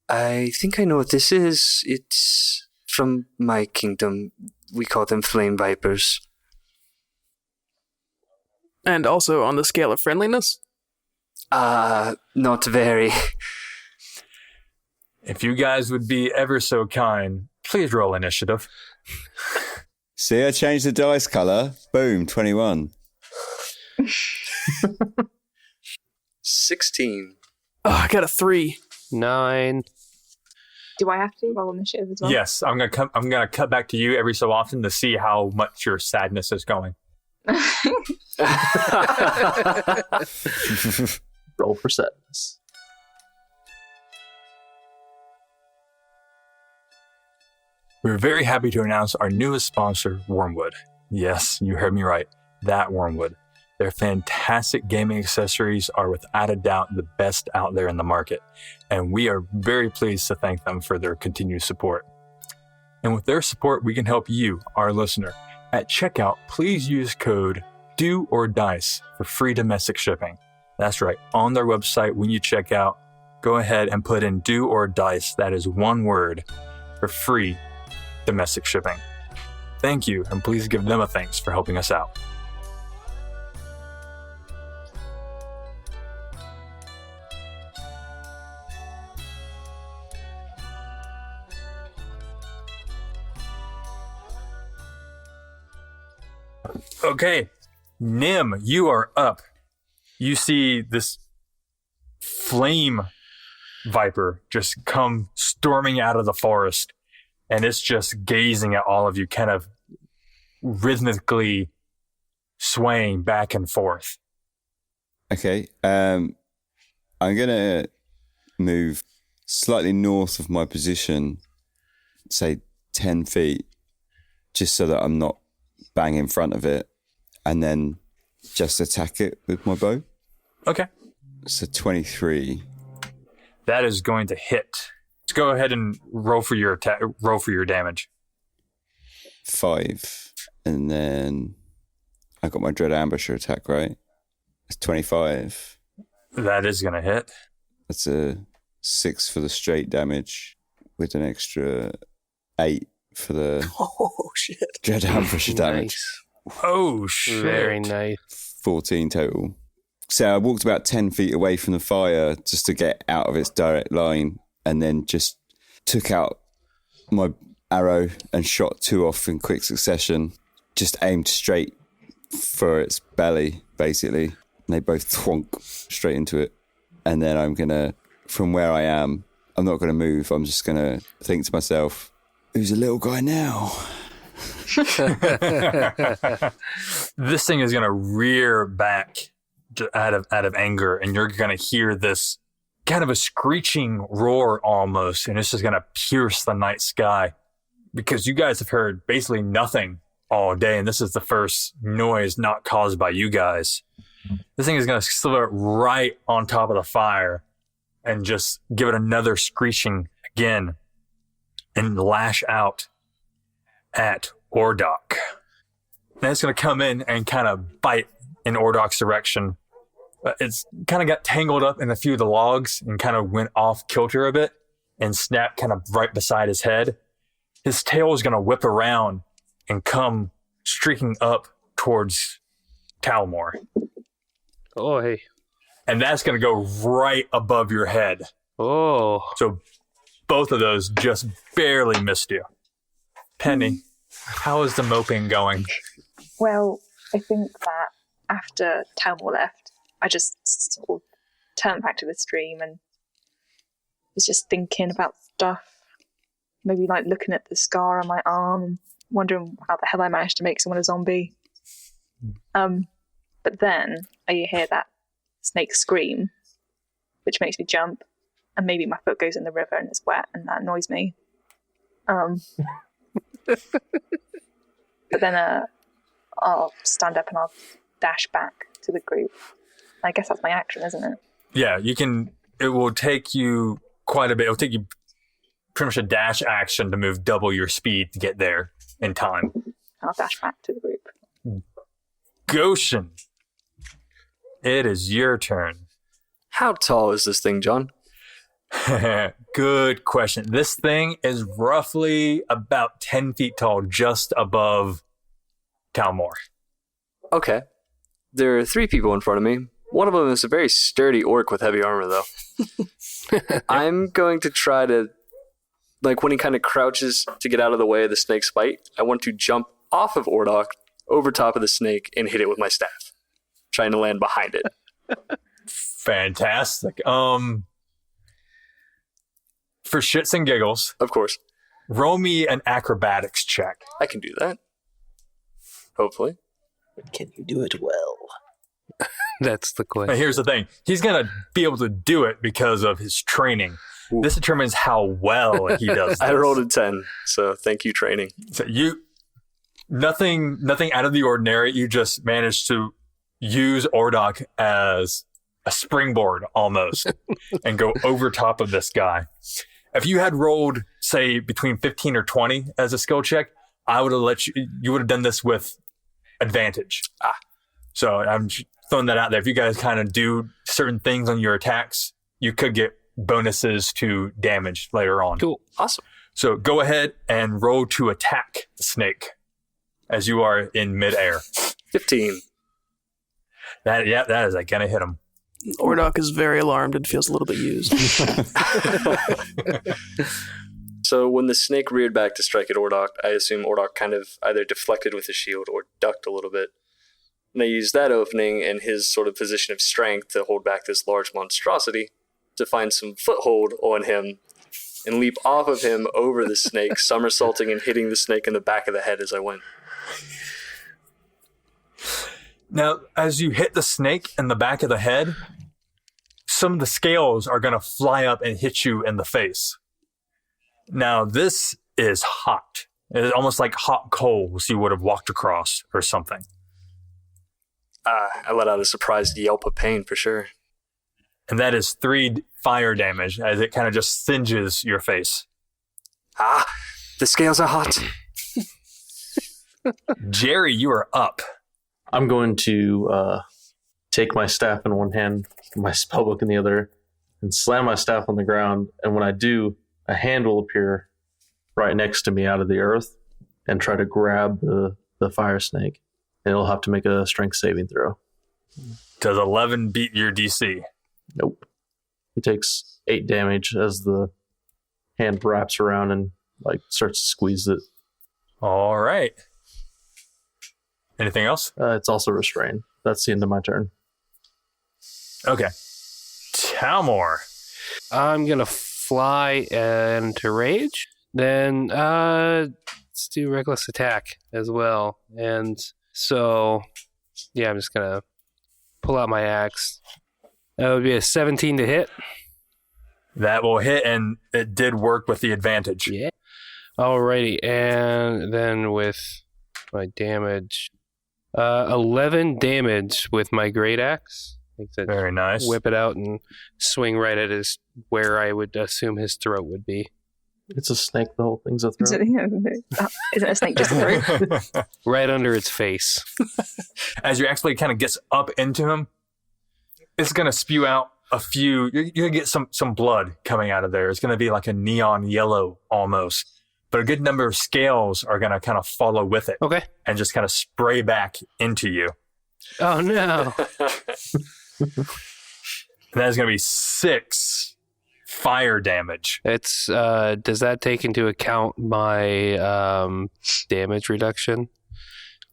I think I know what this is. It's from my kingdom. We call them flame vipers. And also on the scale of friendliness? Not very. If you guys would be ever so kind, please roll initiative. See, I changed the dice color. Boom, 21. 16. Oh, I got a 3. 9. Do I have to roll initiative as well? Yes, I'm gonna cut back to you every so often to see how much your sadness is going. Roll for sadness. We're very happy to announce our newest sponsor, Wormwood. Yes, you heard me right. That Wormwood. Their fantastic gaming accessories are without a doubt the best out there in the market, and we are very pleased to thank them for their continued support. And with their support, we can help you, our listener. At checkout, please use code DOORDICE for free domestic shipping. That's right, on their website when you check out, go ahead and put in DOORDICE, that is one word, for free domestic shipping. Thank you, and please give them a thanks for helping us out. Okay, Nim, you are up. You see this flame viper just come storming out of the forest, and it's just gazing at all of you, kind of rhythmically swaying back and forth. Okay, I'm going to move slightly north of my position, say 10 feet, just so that I'm not bang in front of it, and then just attack it with my bow. Okay. So 23. That is going to hit. Let's go ahead and roll for your attack. Roll for your damage. 5. And then I got my Dread Ambusher attack, right? It's 25. That is going to hit. That's a 6 for the straight damage with an extra 8 for the shit. Dread Ambusher damage. Nice. Oh, shit. Very nice. 14 total. So I walked about 10 feet away from the fire just to get out of its direct line, and then just took out my arrow and shot 2 off in quick succession. Just aimed straight for its belly, basically. And they both thwonk straight into it. And then I'm going to, from where I am, I'm not going to move. I'm just going to think to myself, who's a little guy now? This thing is going to rear back out of anger, and you're going to hear this kind of a screeching roar almost, and it's just going to pierce the night sky because you guys have heard basically nothing all day, and this is the first noise not caused by you guys. This thing is going to slither right on top of the fire and just give it another screeching again and lash out at Ordok. And it's going to come in and kind of bite in Ordok's direction. It's kind of got tangled up in a few of the logs and kind of went off kilter a bit and snapped kind of right beside his head. His tail is going to whip around and come streaking up towards Talmor. Oh, hey. And that's going to go right above your head. Oh. So both of those just barely missed you. Penny, how is the moping going? Well, I think that after Talmor left, I just sort of turned back to the stream and was just thinking about stuff. Maybe like looking at the scar on my arm and wondering how the hell I managed to make someone a zombie. But then I hear that snake scream, which makes me jump, and maybe my foot goes in the river and it's wet and that annoys me. But then I'll stand up and I'll dash back to the group. I guess that's my action, isn't it? Yeah, you can. It will take you quite a bit. It'll take you pretty much a dash action to move double your speed to get there in time. I'll dash back to the group. Goshen, it is your turn. How tall is this thing, John? Good question. This thing is roughly about 10 feet tall, just above Talmor. Okay. There are 3 people in front of me. One of them is a very sturdy orc with heavy armor, though. I'm going to try to, like when he kind of crouches to get out of the way of the snake's bite, I want to jump off of Ordok, over top of the snake, and hit it with my staff, trying to land behind it. Fantastic. For shits and giggles, Of course. roll me an acrobatics check. I can do that. Hopefully. Can you do it well? That's the And question. here's the thing. He's going to be able to do it because of his training. Ooh. This determines how well he does this. I rolled a 10, so thank you, training. So nothing out of the ordinary. You just managed to use Ordok as a springboard almost and go over top of this guy. If you had rolled, say, between 15 or 20 as a skill check, I would have you would have done this with advantage. So I'm throwing that out there. If you guys kind of do certain things on your attacks, you could get bonuses to damage later on. Cool. Awesome. So go ahead and roll to attack the snake as you are in midair. 15. That is like gonna hit him. Ordok is very alarmed and feels a little bit used. So when the snake reared back to strike at Ordok, I assume Ordok kind of either deflected with his shield or ducked a little bit. And I used that opening and his sort of position of strength to hold back this large monstrosity to find some foothold on him and leap off of him over the snake, somersaulting and hitting the snake in the back of the head as I went. Now, as you hit the snake in the back of the head, some of the scales are gonna fly up and hit you in the face. Now, this is hot. It's almost like hot coals you would have walked across or something. I let out a surprised yelp of pain for sure. And that is 3 fire damage as it kind of just singes your face. The scales are hot. Jerry, you are up. I'm going to take my staff in one hand, my spellbook in the other, and slam my staff on the ground. And when I do, a hand will appear right next to me out of the earth and try to grab the fire snake. And it'll have to make a strength saving throw. Does 11 beat your DC? Nope. He takes 8 damage as the hand wraps around and starts to squeeze it. All right. Anything else? It's also restrained. That's the end of my turn. Okay. Talmor. I'm going to fly into rage. Then let's do reckless attack as well. And so, yeah, I'm just going to pull out my axe. That would be a 17 to hit. That will hit, and it did work with the advantage. Yeah. Alrighty, and then with my damage, 11 damage with my great axe. Very nice. Whip it out and swing right at his, where I would assume his throat would be. It's a snake. The whole thing's a throat. Isn't a snake just a throat? Right under its face. As your axe blade kind of gets up into him, it's going to spew out a few. You're going to get some blood coming out of there. It's going to be like a neon yellow almost. But a good number of scales are going to kind of follow with it. Okay. And just kind of spray back into you. Oh, no. And that is going to be 6 fire damage. It's does that take into account my damage reduction?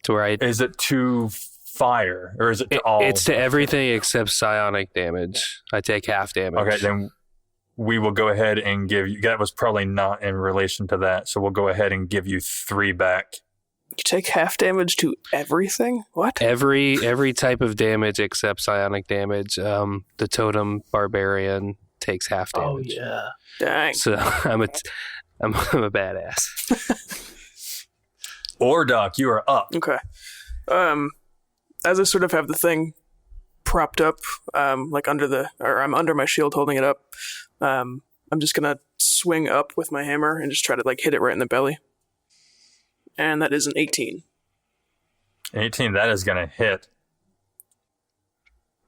To where Is it to fire, or is it to all? It's to everything except psionic damage. I take half damage. Okay, then we will go ahead and give you. That was probably not in relation to that, so we'll go ahead and give you 3 back. You take half damage to everything? What? Every type of damage except psionic damage. The totem barbarian takes half damage. Oh yeah. Dang. So I'm a badass. Ordok, you are up. Okay. As I sort of have the thing propped up, like I'm under my shield holding it up, I'm just gonna swing up with my hammer and just try to like hit it right in the belly. And that is an 18. 18, that is going to hit.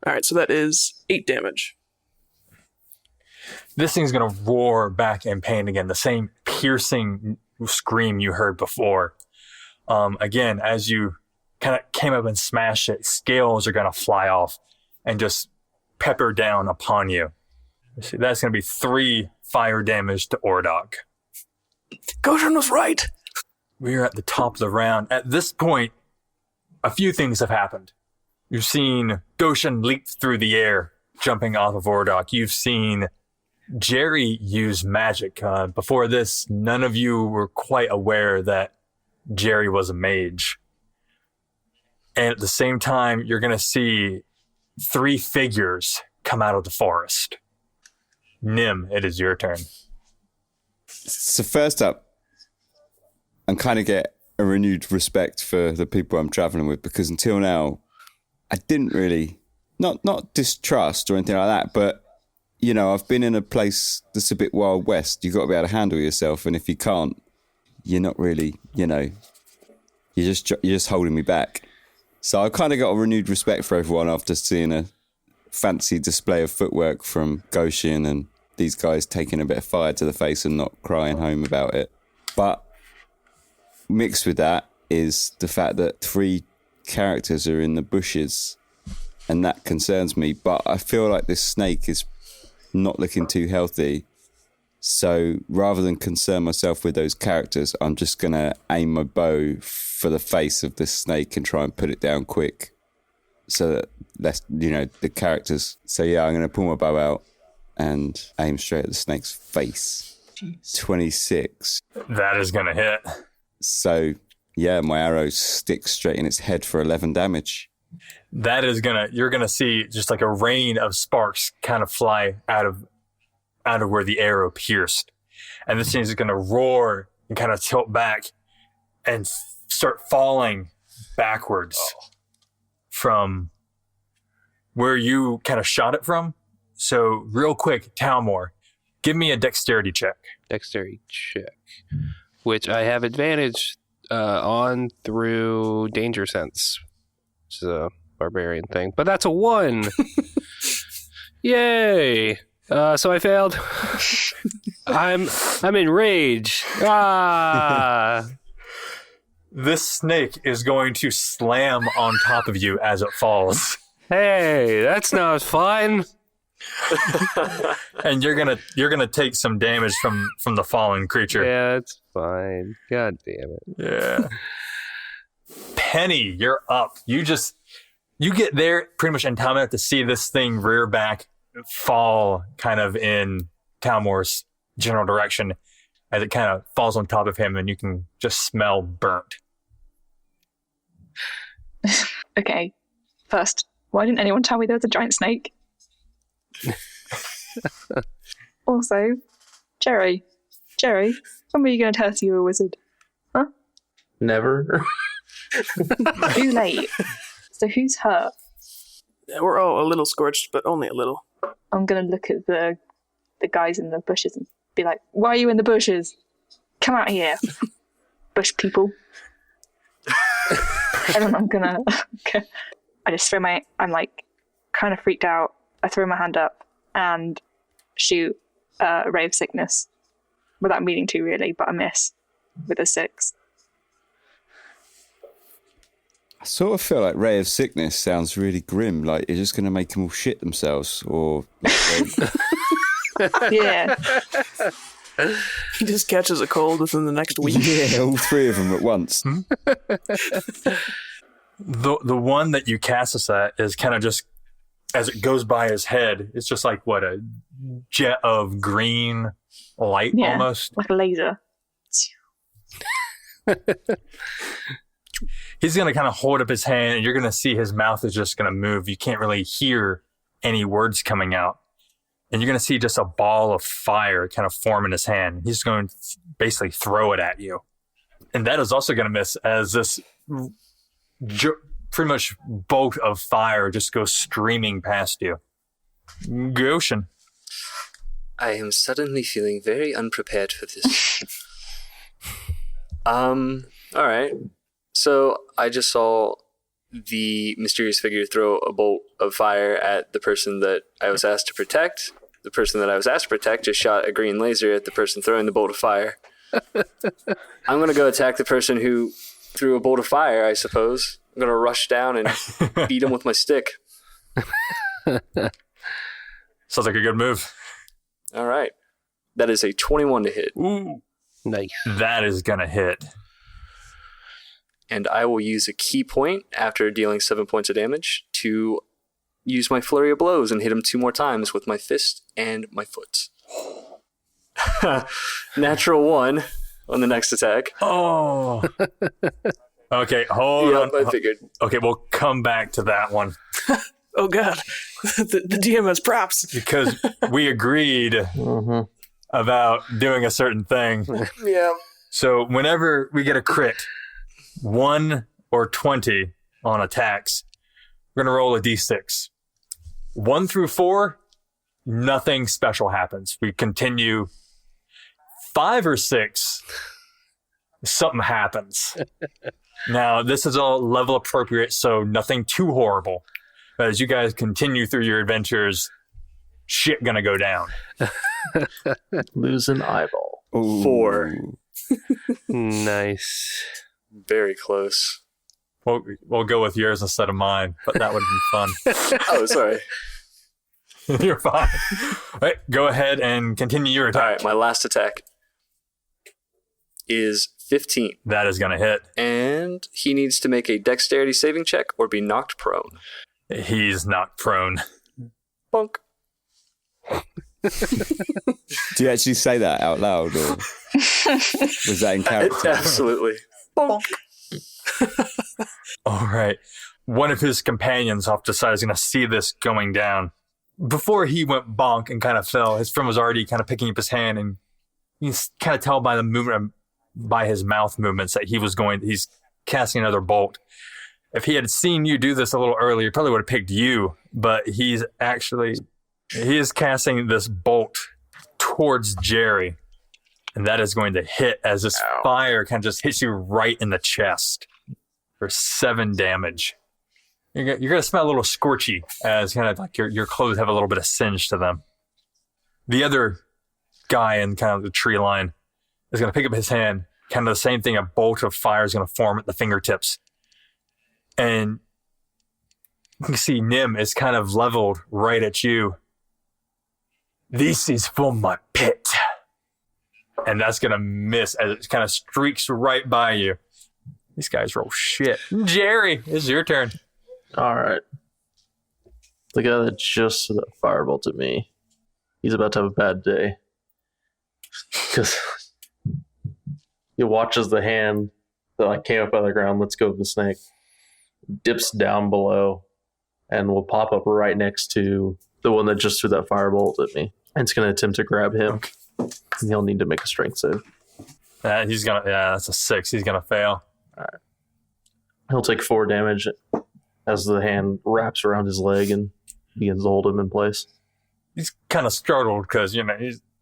Alright, so that is 8 damage. This thing's going to roar back in pain again, the same piercing scream you heard before. Again, as you kind of came up and smashed it, scales are going to fly off and just pepper down upon you. See, that's going to be 3 fire damage to Ordok. Goshen was right! We're at the top of the round. At this point, a few things have happened. You've seen Goshen leap through the air, jumping off of Ordok. You've seen Jerry use magic. Before this, none of you were quite aware that Jerry was a mage. And at the same time, you're going to see 3 figures come out of the forest. Nim, it is your turn. So first up, and kind of get a renewed respect for the people I'm traveling with, because until now, I didn't really, not distrust or anything like that, but, you know, I've been in a place that's a bit Wild West. You've got to be able to handle yourself, and if you can't, you're not really, you know, you're just holding me back. So I kind of got a renewed respect for everyone after seeing a fancy display of footwork from Goshen and these guys taking a bit of fire to the face and not crying home about it. But mixed with that is the fact that 3 characters are in the bushes, and that concerns me. But I feel like this snake is not looking too healthy. So rather than concern myself with those characters, I'm just going to aim my bow for the face of this snake and try and put it down quick. So that, the characters. So yeah, I'm going to pull my bow out and aim straight at the snake's face. Jeez. 26. That is going to hit. So, yeah, my arrow sticks straight in its head for 11 damage. That is you're going to see just like a rain of sparks kind of fly out of where the arrow pierced. And this thing is going to roar and kind of tilt back and start falling backwards from where you kind of shot it from. So real quick, Talmor, give me a dexterity check. Dexterity check. Which I have advantage on through danger sense. Which is a barbarian thing. But that's a 1. Yay! So I failed. I'm enraged. Ah! This snake is going to slam on top of you as it falls. Hey, that's not fun. And you're gonna take some damage from the fallen creature. Yeah, it's fine. God damn it. Yeah. Penny, you're up. You get there pretty much in time enough to see this thing rear back, fall kind of in Talmor's general direction as it kind of falls on top of him, and you can just smell burnt. Okay. First, why didn't anyone tell me there was a giant snake? Also, Jerry, when were you going to tell us you were a wizard? Never. Too late. So who's hurt? Yeah, we're all a little scorched, but only a little. I'm going to look at the guys in the bushes and be like, why are you in the bushes? Come out here, bush people. And then I'm gonna, I just throw I'm like kind of freaked out. I throw my hand up and shoot a ray of sickness without meaning to really, but I miss with a 6. I sort of feel like Ray of Sickness sounds really grim. Like you're just going to make them all shit themselves, or Yeah. He just catches a cold within the next week. yeah, all 3 of them at once. The one that you cast us at is kind of just, as it goes by his head, it's just like, what, a jet of green light almost? Like a laser. He's going to kind of hold up his hand, and you're going to see his mouth is just going to move. You can't really hear any words coming out. And you're going to see just a ball of fire kind of form in his hand. He's going to basically throw it at you. And that is also going to miss, as this pretty much bolt of fire just goes streaming past you. Goshen. I am suddenly feeling very unprepared for this. Alright. So I just saw the mysterious figure throw a bolt of fire at the person that I was asked to protect. The person that I was asked to protect just shot a green laser at the person throwing the bolt of fire. I'm going to go attack the person who threw a bolt of fire, I suppose. I'm going to rush down and beat him with my stick. Sounds like a good move. All right. That is a 21 to hit. Ooh. Nice. That is going to hit. And I will use a key point after dealing 7 points of damage to use my flurry of blows and hit him 2 more times with my fist and my foot. Natural 1 on the next attack. Oh. Okay, hold on. I figured. Okay, we'll come back to that one. Oh god, the DM has props. Because we agreed about doing a certain thing. Yeah. So whenever we get a crit, 1 or 20 on attacks, we're going to roll a d6. 1 through 4, nothing special happens. We continue. 5 or 6, something happens. Now, this is all level appropriate, so nothing too horrible. But as you guys continue through your adventures, shit gonna go down. Lose an eyeball. Ooh. 4. Nice. Very close. We'll go with yours instead of mine, but that would be fun. Oh, sorry. You're fine. All right, go ahead and continue your All attack. right, my last attack is 15. That is gonna hit. And he needs to make a dexterity saving check or be knocked prone. He's not prone. Bonk. Do you actually say that out loud, or was that in character? Absolutely. Bonk. All right. One of his companions off the side is going to see this going down. Before he went bonk and kind of fell, his friend was already kind of picking up his hand, and you can kind of tell by the movement, by his mouth movements, that he's casting another bolt. If he had seen you do this a little earlier, he probably would have picked you, but he is casting this bolt towards Jerry, and that is going to hit as this fire kind of just hits you right in the chest for 7 damage. You're going to smell a little scorchy, as kind of like your clothes have a little bit of singe to them. The other guy in kind of the tree line is going to pick up his hand, kind of the same thing, a bolt of fire is going to form at the fingertips. And you can see Nim is kind of leveled right at you. This is for my pet. And that's going to miss as it kind of streaks right by you. These guys roll shit. Jerry, it's your turn. All right. The guy that just firebolted me, he's about to have a bad day. Because he watches the hand that came up out of the ground, let's go of the snake, dips down below, and will pop up right next to the one that just threw that firebolt at me. And it's going to attempt to grab him. Okay. And he'll need to make a strength save. That's a 6. He's gonna fail. He'll take 4 damage as the hand wraps around his leg and begins to hold him in place. He's kind of startled because he's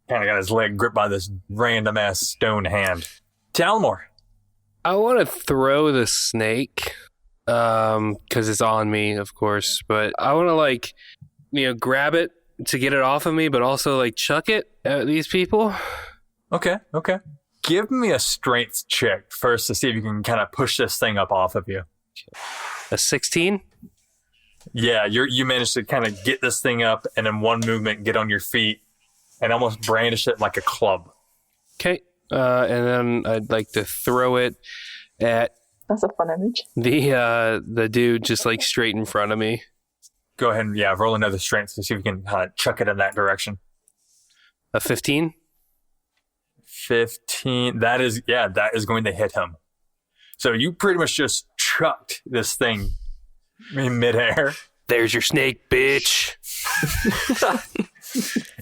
kind of got his leg gripped by this random ass stone hand. Talmor. I want to throw the snake because it's on me, of course. But I want to grab it to get it off of me, but also chuck it at these people. Okay. Give me a strength check first to see if you can kind of push this thing up off of you. A 16? Yeah, you managed to kind of get this thing up and in one movement get on your feet and almost brandish it like a club. Okay. And then I'd like to throw it at That's a fun image. the dude just straight in front of me. Go ahead and roll another strength to see if you can kind of chuck it in that direction. A 15? 15. That is going to hit him. So you pretty much just chucked this thing in midair. There's your snake, bitch.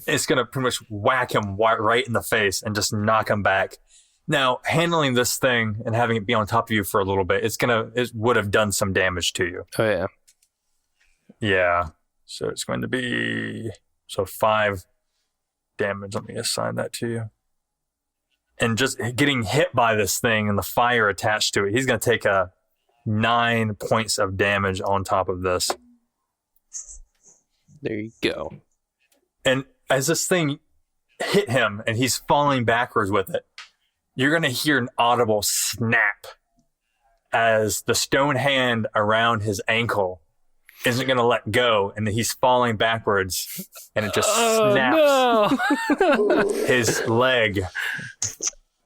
It's going to pretty much whack him right in the face and just knock him back. Now, handling this thing and having it be on top of you for a little bit, it would have done some damage to you. Oh, yeah. Yeah. So it's going to be 5 damage. Let me assign that to you. And just getting hit by this thing and the fire attached to it, he's going to take 9 points of damage on top of this. There you go. And as this thing hit him and he's falling backwards with it, you're going to hear an audible snap as the stone hand around his ankle isn't going to let go, and he's falling backwards, and it just snaps his leg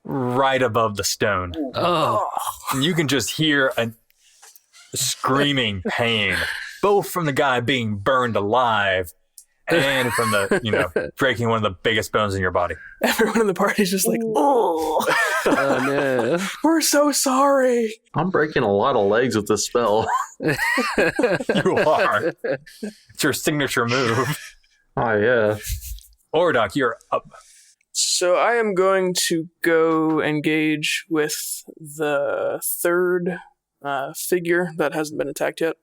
right above the stone. Oh. And you can just hear a screaming pain, both from the guy being burned alive and from the, breaking one of the biggest bones in your body. Everyone in the party's just oh no. We're so sorry. I'm breaking a lot of legs with this spell. You are. It's your signature move. Oh, yeah. Ordok, you're up. So I am going to go engage with the third figure that hasn't been attacked yet.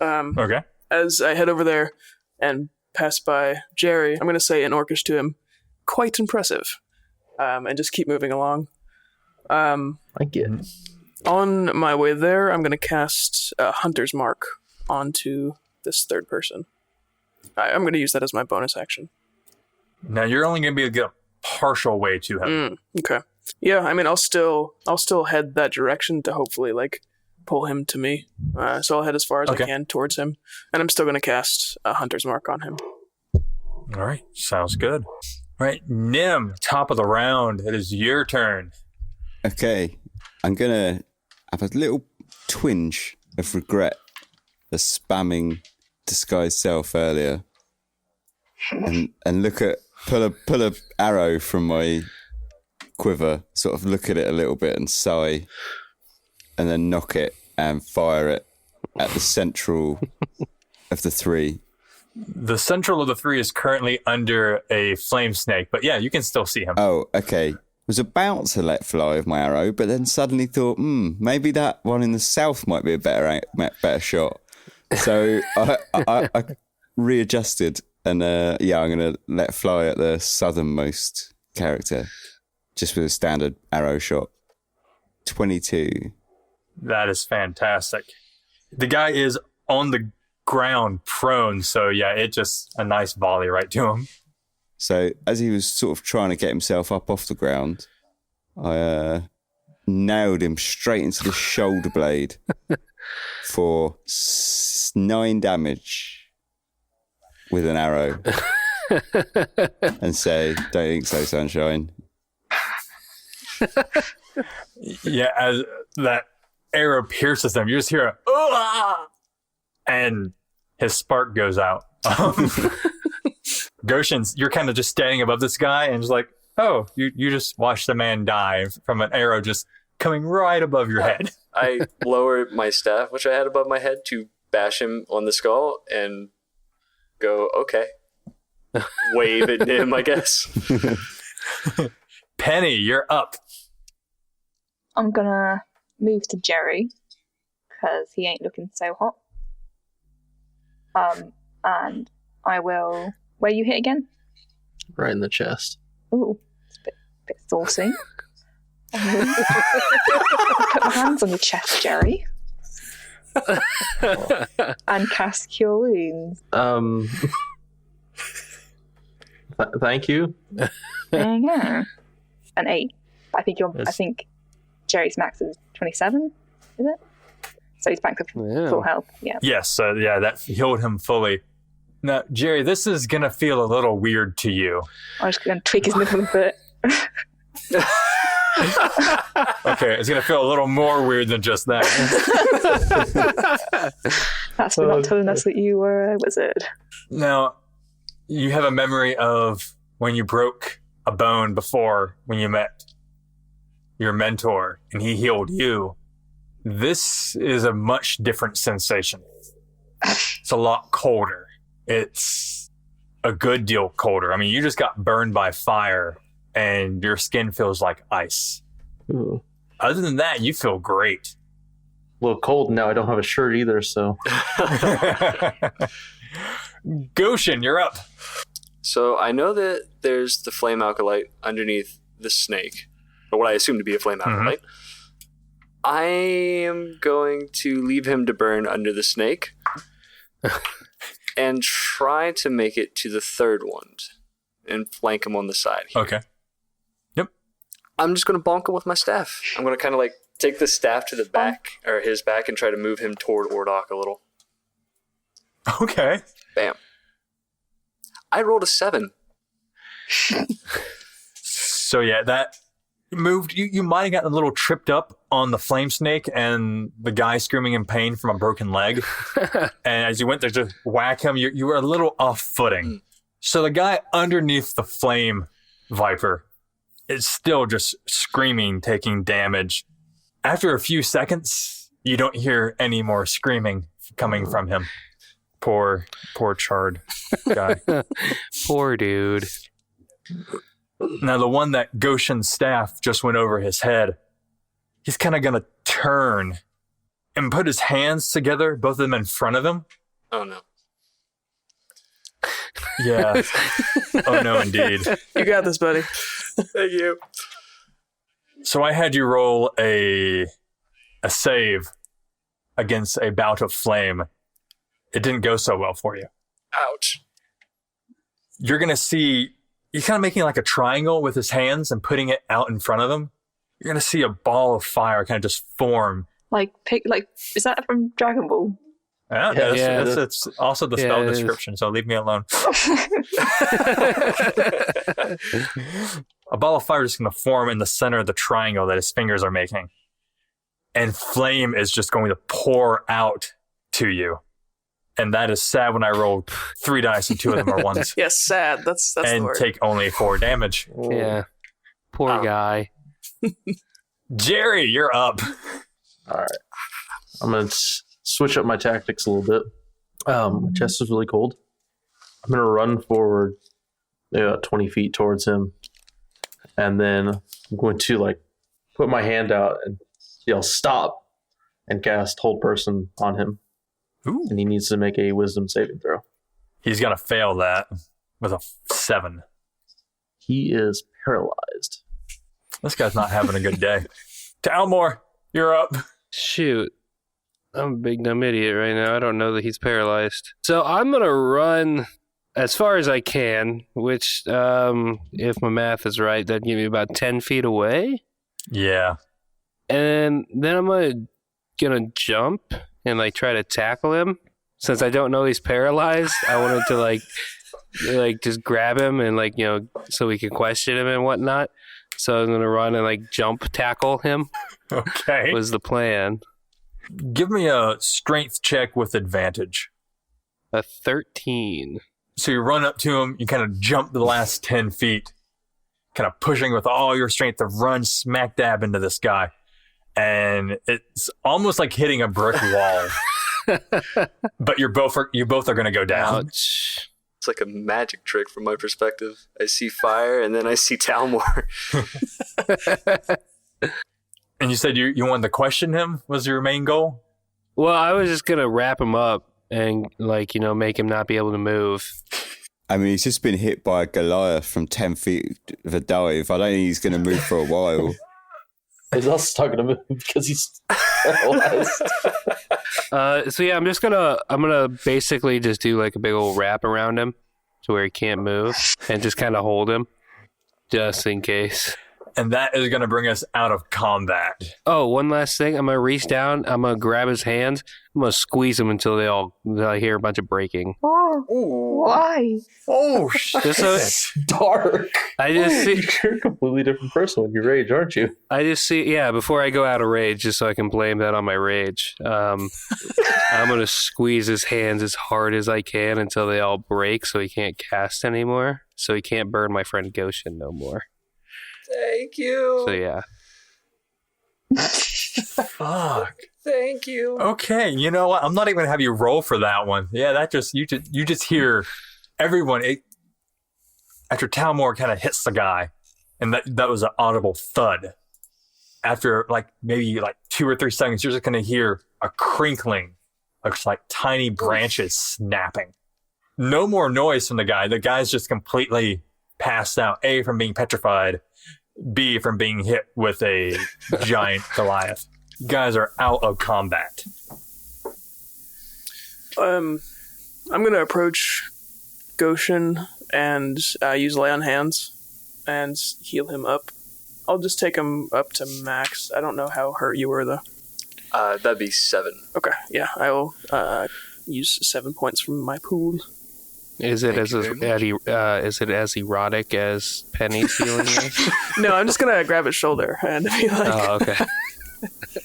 Okay. As I head over there and pass by Jerry, I'm going to say in Orcish to him, quite impressive, and just keep moving along. I get it. On my way there, I'm going to cast Hunter's Mark onto this third person. I'm going to use that as my bonus action. Now you're only going to be able to get a partial way to him. Okay. Yeah, I mean, I'll still head that direction to hopefully pull him to me. So I'll head as far as I can towards him, and I'm still going to cast a Hunter's Mark on him. All right, sounds good. All right, Nim, top of the round. It is your turn. Okay, I'm going to have a little twinge of regret for spamming disguised self earlier, and pull a arrow from my quiver, sort of look at it a little bit and sigh, and then knock it and fire it at the central of the 3. The central of the 3 is currently under a flame snake, but yeah, you can still see him. Oh, okay. Was about to let fly with my arrow, but then suddenly thought, maybe that one in the south might be a better shot. So I readjusted, and I'm going to let fly at the southernmost character, just with a standard arrow shot. 22. That is fantastic. The guy is on the ground, prone, so yeah, it just a nice volley right to him. So as he was sort of trying to get himself up off the ground, I nailed him straight into the shoulder blade for 9 damage with an arrow. And say, don't think so, sunshine. Yeah, as that arrow pierces him, you just hear a "Ugh!" and his spark goes out. Goshen, you're kind of just standing above this guy and just you just watched the man die from an arrow just coming right above your head. I lower my staff, which I had above my head, to bash him on the skull and go, okay. wave at him, I guess. Penny, you're up. I'm gonna move to Jerry because he ain't looking so hot. And I will. Where you hit again? Right in the chest. Ooh, it's a bit saucy. I'll put my hands on your chest, Jerry, and cast Cure Wounds. Thank you. There you go. An 8. I think Jerry's max is 27. Is it? So he's back to full health. Yeah. Yes, that healed him fully. Now, Jerry, this is going to feel a little weird to you. I'm just going to tweak his nipple a bit. Okay, it's going to feel a little more weird than just that. That's for not telling us that you were a wizard. Now, you have a memory of when you broke a bone before when you met your mentor and he healed you. This is a much different sensation. It's a lot colder. It's a good deal colder. I mean, you just got burned by fire and your skin feels like ice. Ooh. Other than that, you feel great. A little cold now. I don't have a shirt either, so. Goshen, you're up. So I know that there's the flame alkalite underneath the snake, or what I assume to be a flame alkalite. I am going to leave him to burn under the snake and try to make it to the third one and flank him on the side here. Okay. Yep. I'm just going to bonk him with my staff. I'm going to kind of like take the staff to the back, or his back, and try to move him toward Ordok a little. Okay. Bam. I rolled a 7. So yeah, that moved. You might have gotten a little tripped up on the flame snake and the guy screaming in pain from a broken leg. And as you went there to whack him, you were a little off footing. So the guy underneath the flame viper is still just screaming, taking damage. After a few seconds, you don't hear any more screaming coming from him. Poor charred guy. Poor dude. Now, the one that Goshen's staff just went over his head, he's kind of going to turn and put his hands together, both of them in front of him. Oh, no. Yeah. Oh, no, indeed. You got this, buddy. Thank you. So I had you roll a save against a bout of flame. It didn't go so well for you. Ouch. You're going to see, he's kind of making like a triangle with his hands and putting it out in front of him. You're going to see a ball of fire kind of just form. Is that from Dragon Ball? That's also the spell description, so leave me alone. A ball of fire is going to form in the center of the triangle that his fingers are making. And flame is just going to pour out to you. And that is sad when I rolled 3 dice and 2 of them are ones. Yes, sad. That's the And word. take only 4 damage. Yeah. Poor guy. Jerry, you're up. All right. I'm going to switch up my tactics a little bit. My chest is really cold. I'm going to run forward 20 feet towards him. And then I'm going to put my hand out and yell, "Stop!" and cast Hold Person on him. Ooh. And he needs to make a wisdom saving throw. He's going to fail that with a 7. He is paralyzed. This guy's not having a good day. Talmor, you're up. Shoot. I'm a big dumb idiot right now. I don't know that he's paralyzed. So I'm going to run as far as I can, which, if my math is right, that'd give me about 10 feet away. Yeah. And then I'm going to jump and try to tackle him. Since I don't know he's paralyzed, I wanted to just grab him and so we can question him and whatnot. So I'm going to run and jump tackle him. Okay. Was the plan. Give me a strength check with advantage. A 13. So you run up to him, you kind of jump the last 10 feet, kind of pushing with all your strength to run smack dab into this guy. And it's almost like hitting a brick wall. But you both are going to go down. Ouch. It's like a magic trick from my perspective. I see fire, and then I see Talmor. And you said you wanted to question him was your main goal? Well, I was just gonna wrap him up and make him not be able to move. I mean, he's just been hit by a Goliath from 10 feet of a dive. I don't think he's going to move for a while. He's also talking to move because he's paralyzed. So yeah, I'm gonna basically just do like a big old wrap around him to where he can't move and just kind of hold him just in case. And that is going to bring us out of combat. Oh, one last thing. I'm going to reach down. I'm going to grab his hands. I'm going to squeeze them until I hear a bunch of breaking. Oh, why? Oh, shit. Just so Dark. I just see, You're a completely different person when you rage, aren't you? I just see, yeah, before I go out of rage, just so I can blame that on my rage, I'm going to squeeze his hands as hard as I can until they all break so he can't cast anymore. So he can't burn my friend Goshen no more. Thank you. So yeah. Fuck. Thank you. Okay, you know what? I'm not even going to have you roll for that one. Yeah, that just, you just hear everyone, after Talmor kind of hits the guy, and that was an audible thud. After maybe 2 or 3 seconds, you're just going to hear a crinkling, looks like tiny branches snapping. No more noise from the guy. The guy's just completely passed out. A, from being petrified. B, from being hit with a giant Goliath. You guys are out of combat. I'm gonna approach Goshen and use Lay on Hands and heal him up. I'll just take him up to max. I don't know how hurt you were though. That'd be 7. Okay, yeah, I will use 7 points from my pool. Is it as erotic as Penny's healing you? No, I'm just gonna grab his shoulder and be like, Oh, okay.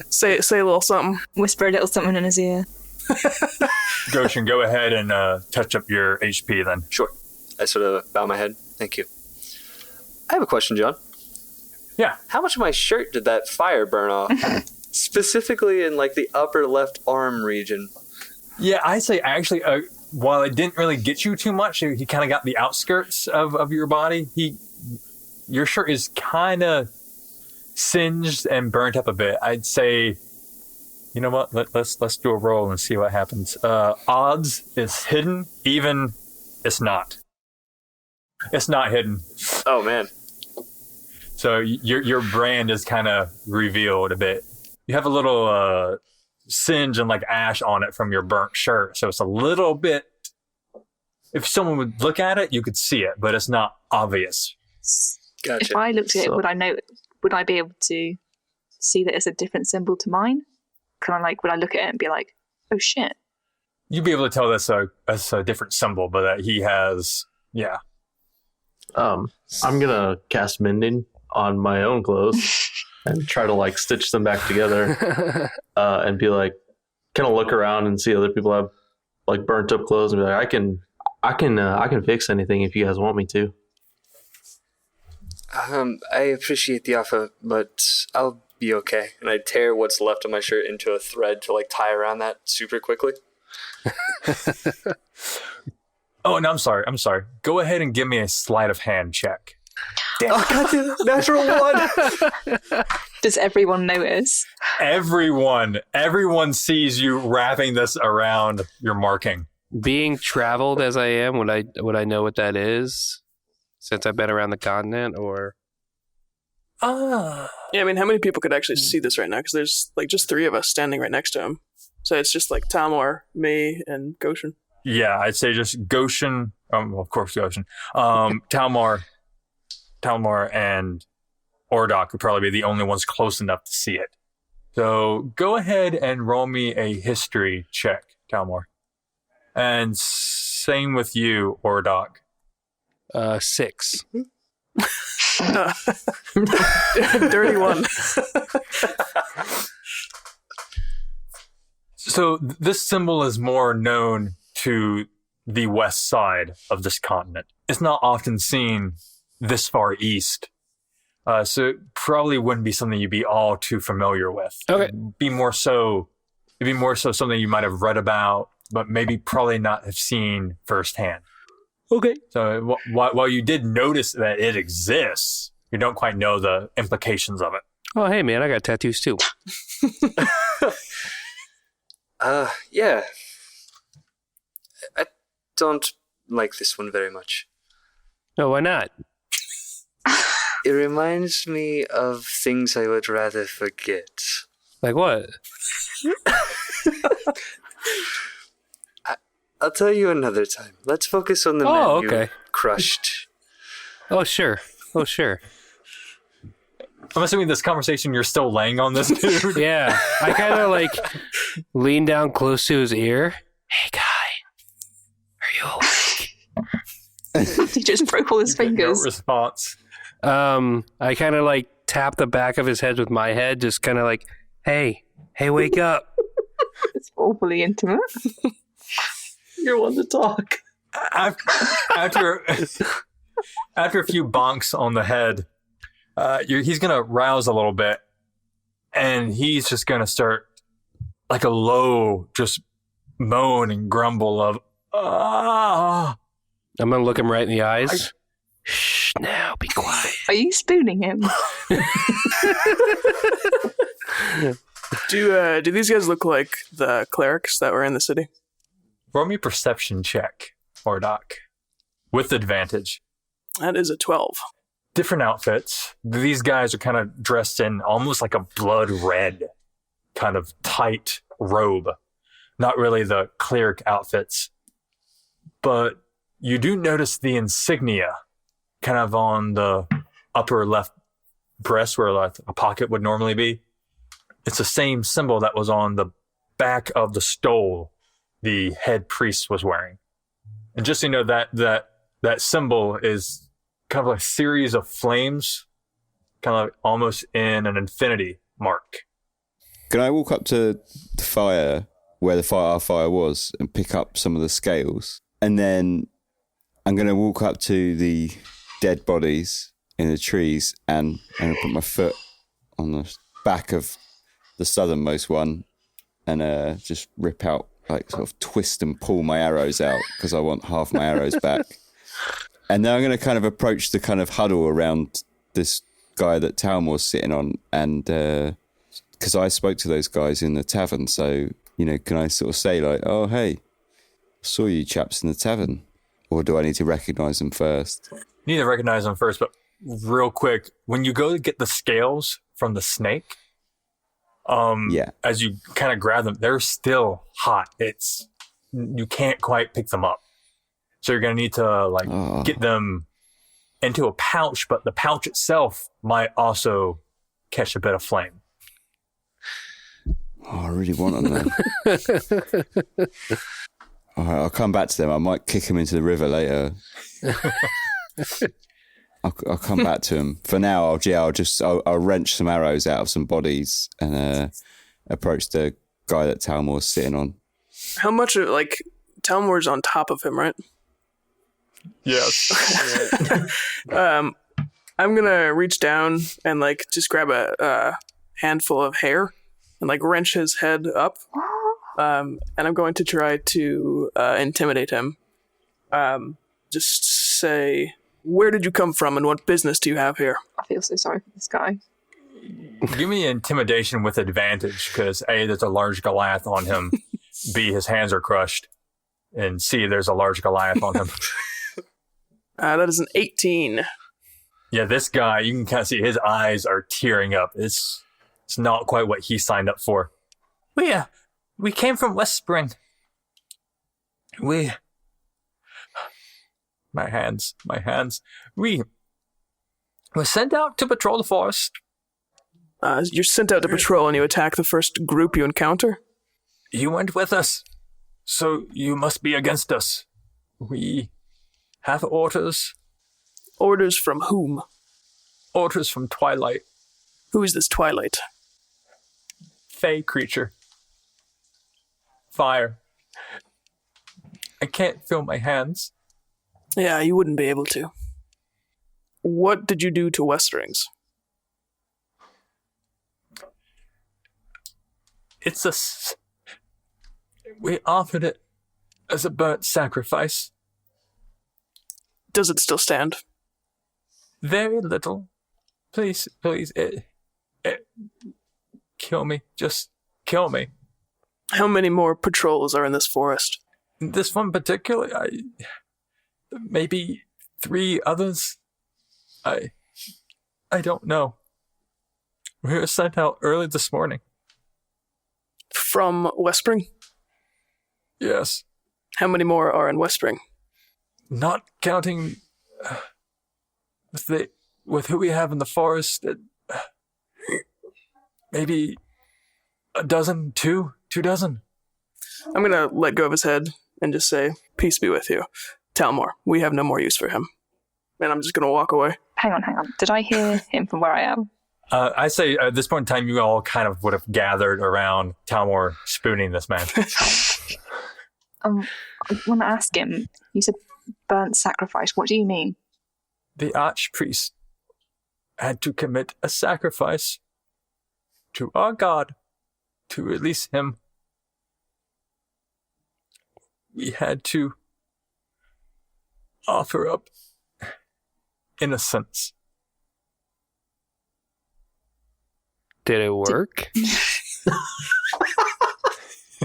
say a little something. Whisper a little something in his ear. Goshen, go ahead and touch up your HP then. Sure. I sort of bow my head. Thank you. I have a question, John. Yeah. How much of my shirt did that fire burn off? Specifically in the upper left arm region. Yeah, I'd say actually, while it didn't really get you too much, he kind of got the outskirts of your body. Your shirt is kind of singed and burnt up a bit. I'd say, you know what? Let's do a roll and see what happens. Odds is hidden, even it's not. It's not hidden. Oh man. So your brand is kind of revealed a bit. You have a little singe and ash on it from your burnt shirt, so it's a little bit. If someone would look at it, you could see it, but it's not obvious. Gotcha. If I looked at it, would I know? Would I be able to see that it's a different symbol to mine? Can I would I look at it and be like, oh shit? You'd be able to tell that's a different symbol, but that he has, yeah. I'm gonna cast mending on my own clothes and try to stitch them back together, and be kind of look around and see other people have burnt up clothes and be like, I can fix anything if you guys want me to. I appreciate the offer, but I'll be okay. And I tear what's left of my shirt into a thread to tie around that super quickly. Oh, no, I'm sorry. Go ahead and give me a sleight of hand check. Damn. Oh, God, natural 1. Does everyone notice? Everyone sees you wrapping this around your marking. Being traveled as I am, would I know what that is? Since I've been around the continent, or? Yeah, I mean, how many people could actually see this right now? Because there's just 3 of us standing right next to him. So it's just Talmor, me, and Goshen. Yeah, I'd say just Goshen. Of course, Goshen. Talmor, and Ordok would probably be the only ones close enough to see it. So go ahead and roll me a history check, Talmor. And same with you, Ordok. 6. Dirty one. So this symbol is more known to the west side of this continent. It's not often seen this far east. So it probably wouldn't be something you'd be all too familiar with. Okay. It'd be more so something you might have read about, but maybe probably not have seen firsthand. Okay. So while you did notice that it exists, you don't quite know the implications of it. Oh, hey, man, I got tattoos too. Yeah. I don't like this one very much. Oh, why not? It reminds me of things I would rather forget. Like what? I'll tell you another time. Let's focus on the man you crushed. Oh, sure. Oh, sure. I'm assuming this conversation you're still laying on this dude. Yeah. I kind of like lean down close to his ear. Hey, guy. Are you awake? He just broke all his No fingers. response. I kind of like tap the back of his head with my head, just kind of like, hey, wake up. It's awfully intimate. You're one to talk. After a few bonks on the head, he's gonna rouse a little bit, and he's just gonna start like a low, just moan and grumble of ah. I'm gonna look him right in the eyes. Shh, now be quiet. Are you spooning him? Do these guys look like the clerics that were in the city? Roll me a perception check, Doc, with advantage. That is a 12. Different outfits. These guys are kind of dressed in almost like a blood red, kind of tight robe. Not really the cleric outfits. But you do notice the insignia kind of on the upper left breast where like a pocket would normally be. It's the same symbol that was on the back of the stole the head priest was wearing. And just so you know, that symbol is kind of a series of flames, kind of like almost in an infinity mark. Can I walk up to the fire where our fire was and pick up some of the scales? And then I'm going to walk up to the dead bodies in the trees and I'm going to put my foot on the back of the southernmost one and just rip out, like sort of twist and pull my arrows out because I want half my arrows back. And then I'm going to kind of approach the kind of huddle around this guy that Talmore's sitting on. And because I spoke to those guys in the tavern. So, you know, can I sort of say like, oh, hey, saw you chaps in the tavern? Or do I need to recognize them first? You need to recognize them first, but real quick, when you go to get the scales from the snake, as you kind of grab them, they're still hot. You can't quite pick them up. So you're going to need to get them into a pouch, but the pouch itself might also catch a bit of flame. Oh, I really want them then. All right, I'll come back to them. I might kick them into the river later. I'll come back to them. For now, I'll wrench some arrows out of some bodies and approach the guy that Talmore's sitting on. How much, Talmore's on top of him, right? Yes. I'm gonna reach down and, just grab a handful of hair and, wrench his head up. And I'm going to try to intimidate him. Just say, where did you come from and what business do you have here? I feel so sorry for this guy. Give me intimidation with advantage because A, there's a large Goliath on him. B, his hands are crushed. And C, there's a large Goliath on him. That is an 18. Yeah, this guy, you can kind of see his eyes are tearing up. It's not quite what he signed up for. We came from West Spring. My hands. We were sent out to patrol the forest. You're sent out to patrol and you attack the first group you encounter? You went with us, so you must be against us. We have orders. Orders from whom? Orders from Twilight. Who is this Twilight? Fey creature. Fire. I can't feel my hands. Yeah, you wouldn't be able to. What did you do to Westerings? We offered it as a burnt sacrifice. Does it still stand? Very little. Please, kill me. Just kill me. How many more patrols are in this forest? This one particularly, maybe 3 others. I don't know. We were sent out early this morning. From Westspring? Yes. How many more are in Westspring? Not counting with who we have in the forest. Maybe a dozen, two dozen. I'm gonna let go of his head and just say, peace be with you. Talmor, we have no more use for him. And I'm just gonna walk away. Hang on. Did I hear him from where I am? I say at this point in time, you all kind of would have gathered around Talmor spooning this man. I want to ask him. You said burnt sacrifice. What do you mean? The archpriest had to commit a sacrifice to our God to release him. We had to offer up innocence. Did it work?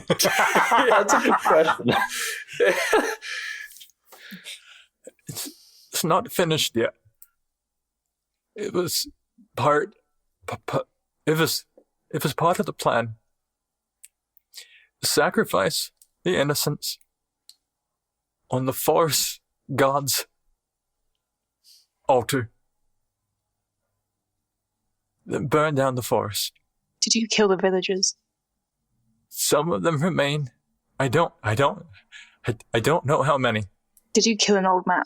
That's a good question. It's not finished yet. It was part. It was part of the plan. Sacrifice the innocents on the forest god's altar. Then burn down the forest. Did you kill the villagers? Some of them remain. I don't know how many. Did you kill an old man?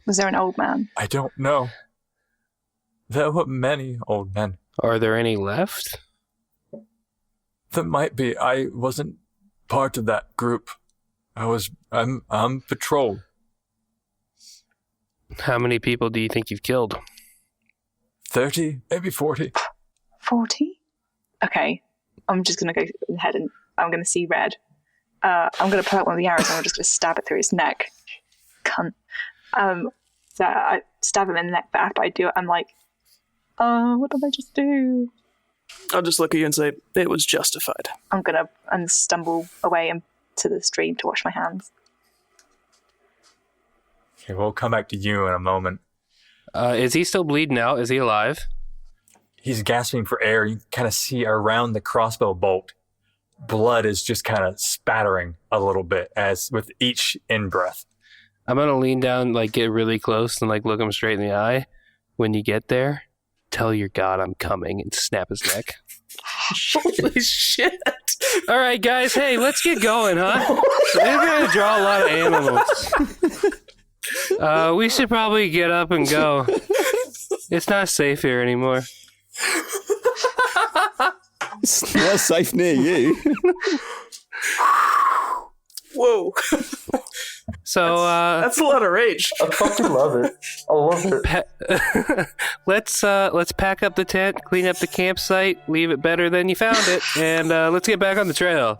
Was there an old man? I don't know. There were many old men. Are there any left? There might be. I wasn't part of that group. I'm patrol. How many people do you think you've killed? 30, maybe 40. 40? Okay. I'm just going to go ahead and I'm going to see red. I'm going to pull out one of the arrows and I'm just going to stab it through his neck. Cunt. So I stab him in the neck, but after I do it, I'm like, what did I just do? I'll just look at you and say, it was justified. I'm going to stumble away into the stream to wash my hands. Okay, we'll come back to you in a moment. Is he still bleeding out? Is he alive? He's gasping for air. You kind of see around the crossbow bolt, blood is just kind of spattering a little bit as with each in-breath. I'm going to lean down, like get really close and like look him straight in the eye. When you get there, tell your god I'm coming and snap his neck. Holy shit. All right, guys. Hey, let's get going, huh? We're going to draw a lot of animals. We should probably get up and go. It's not safe here anymore. It's not safe near you. Whoa. So that's a lot of rage. I fucking love it. I love it. let's pack up the tent, clean up the campsite, leave it better than you found it, and let's get back on the trail.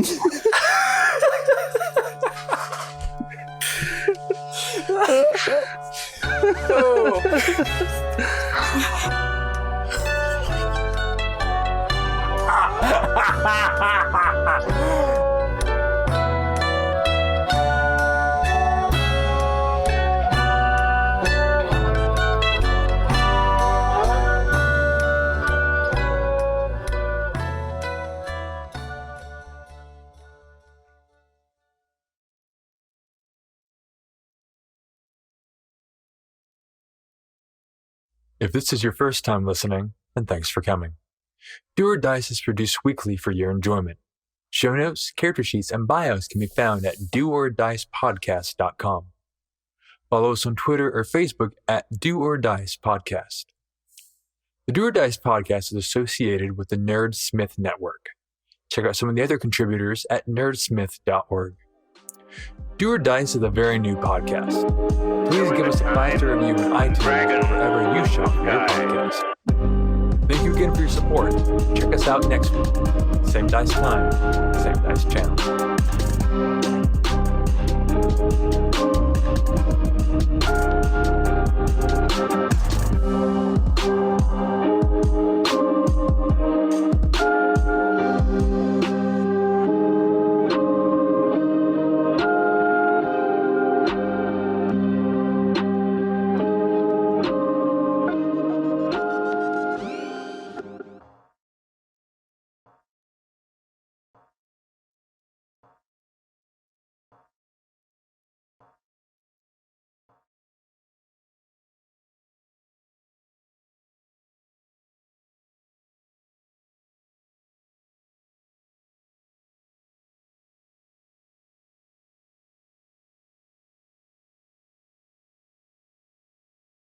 If this is your first time listening, then thanks for coming. Do or Dice is produced weekly for your enjoyment. Show notes, character sheets, and bios can be found at doordicepodcast.com. Follow us on Twitter or Facebook at Do or Dice Podcast. The Do or Dice Podcast is associated with the Nerdsmith Network. Check out some of the other contributors at nerdsmith.org. Do or Dice is a very new podcast. Please give us a 5-star review on iTunes or wherever you shop for your podcast. Thank you again for your support. Check us out next week. Same dice time, same dice channel.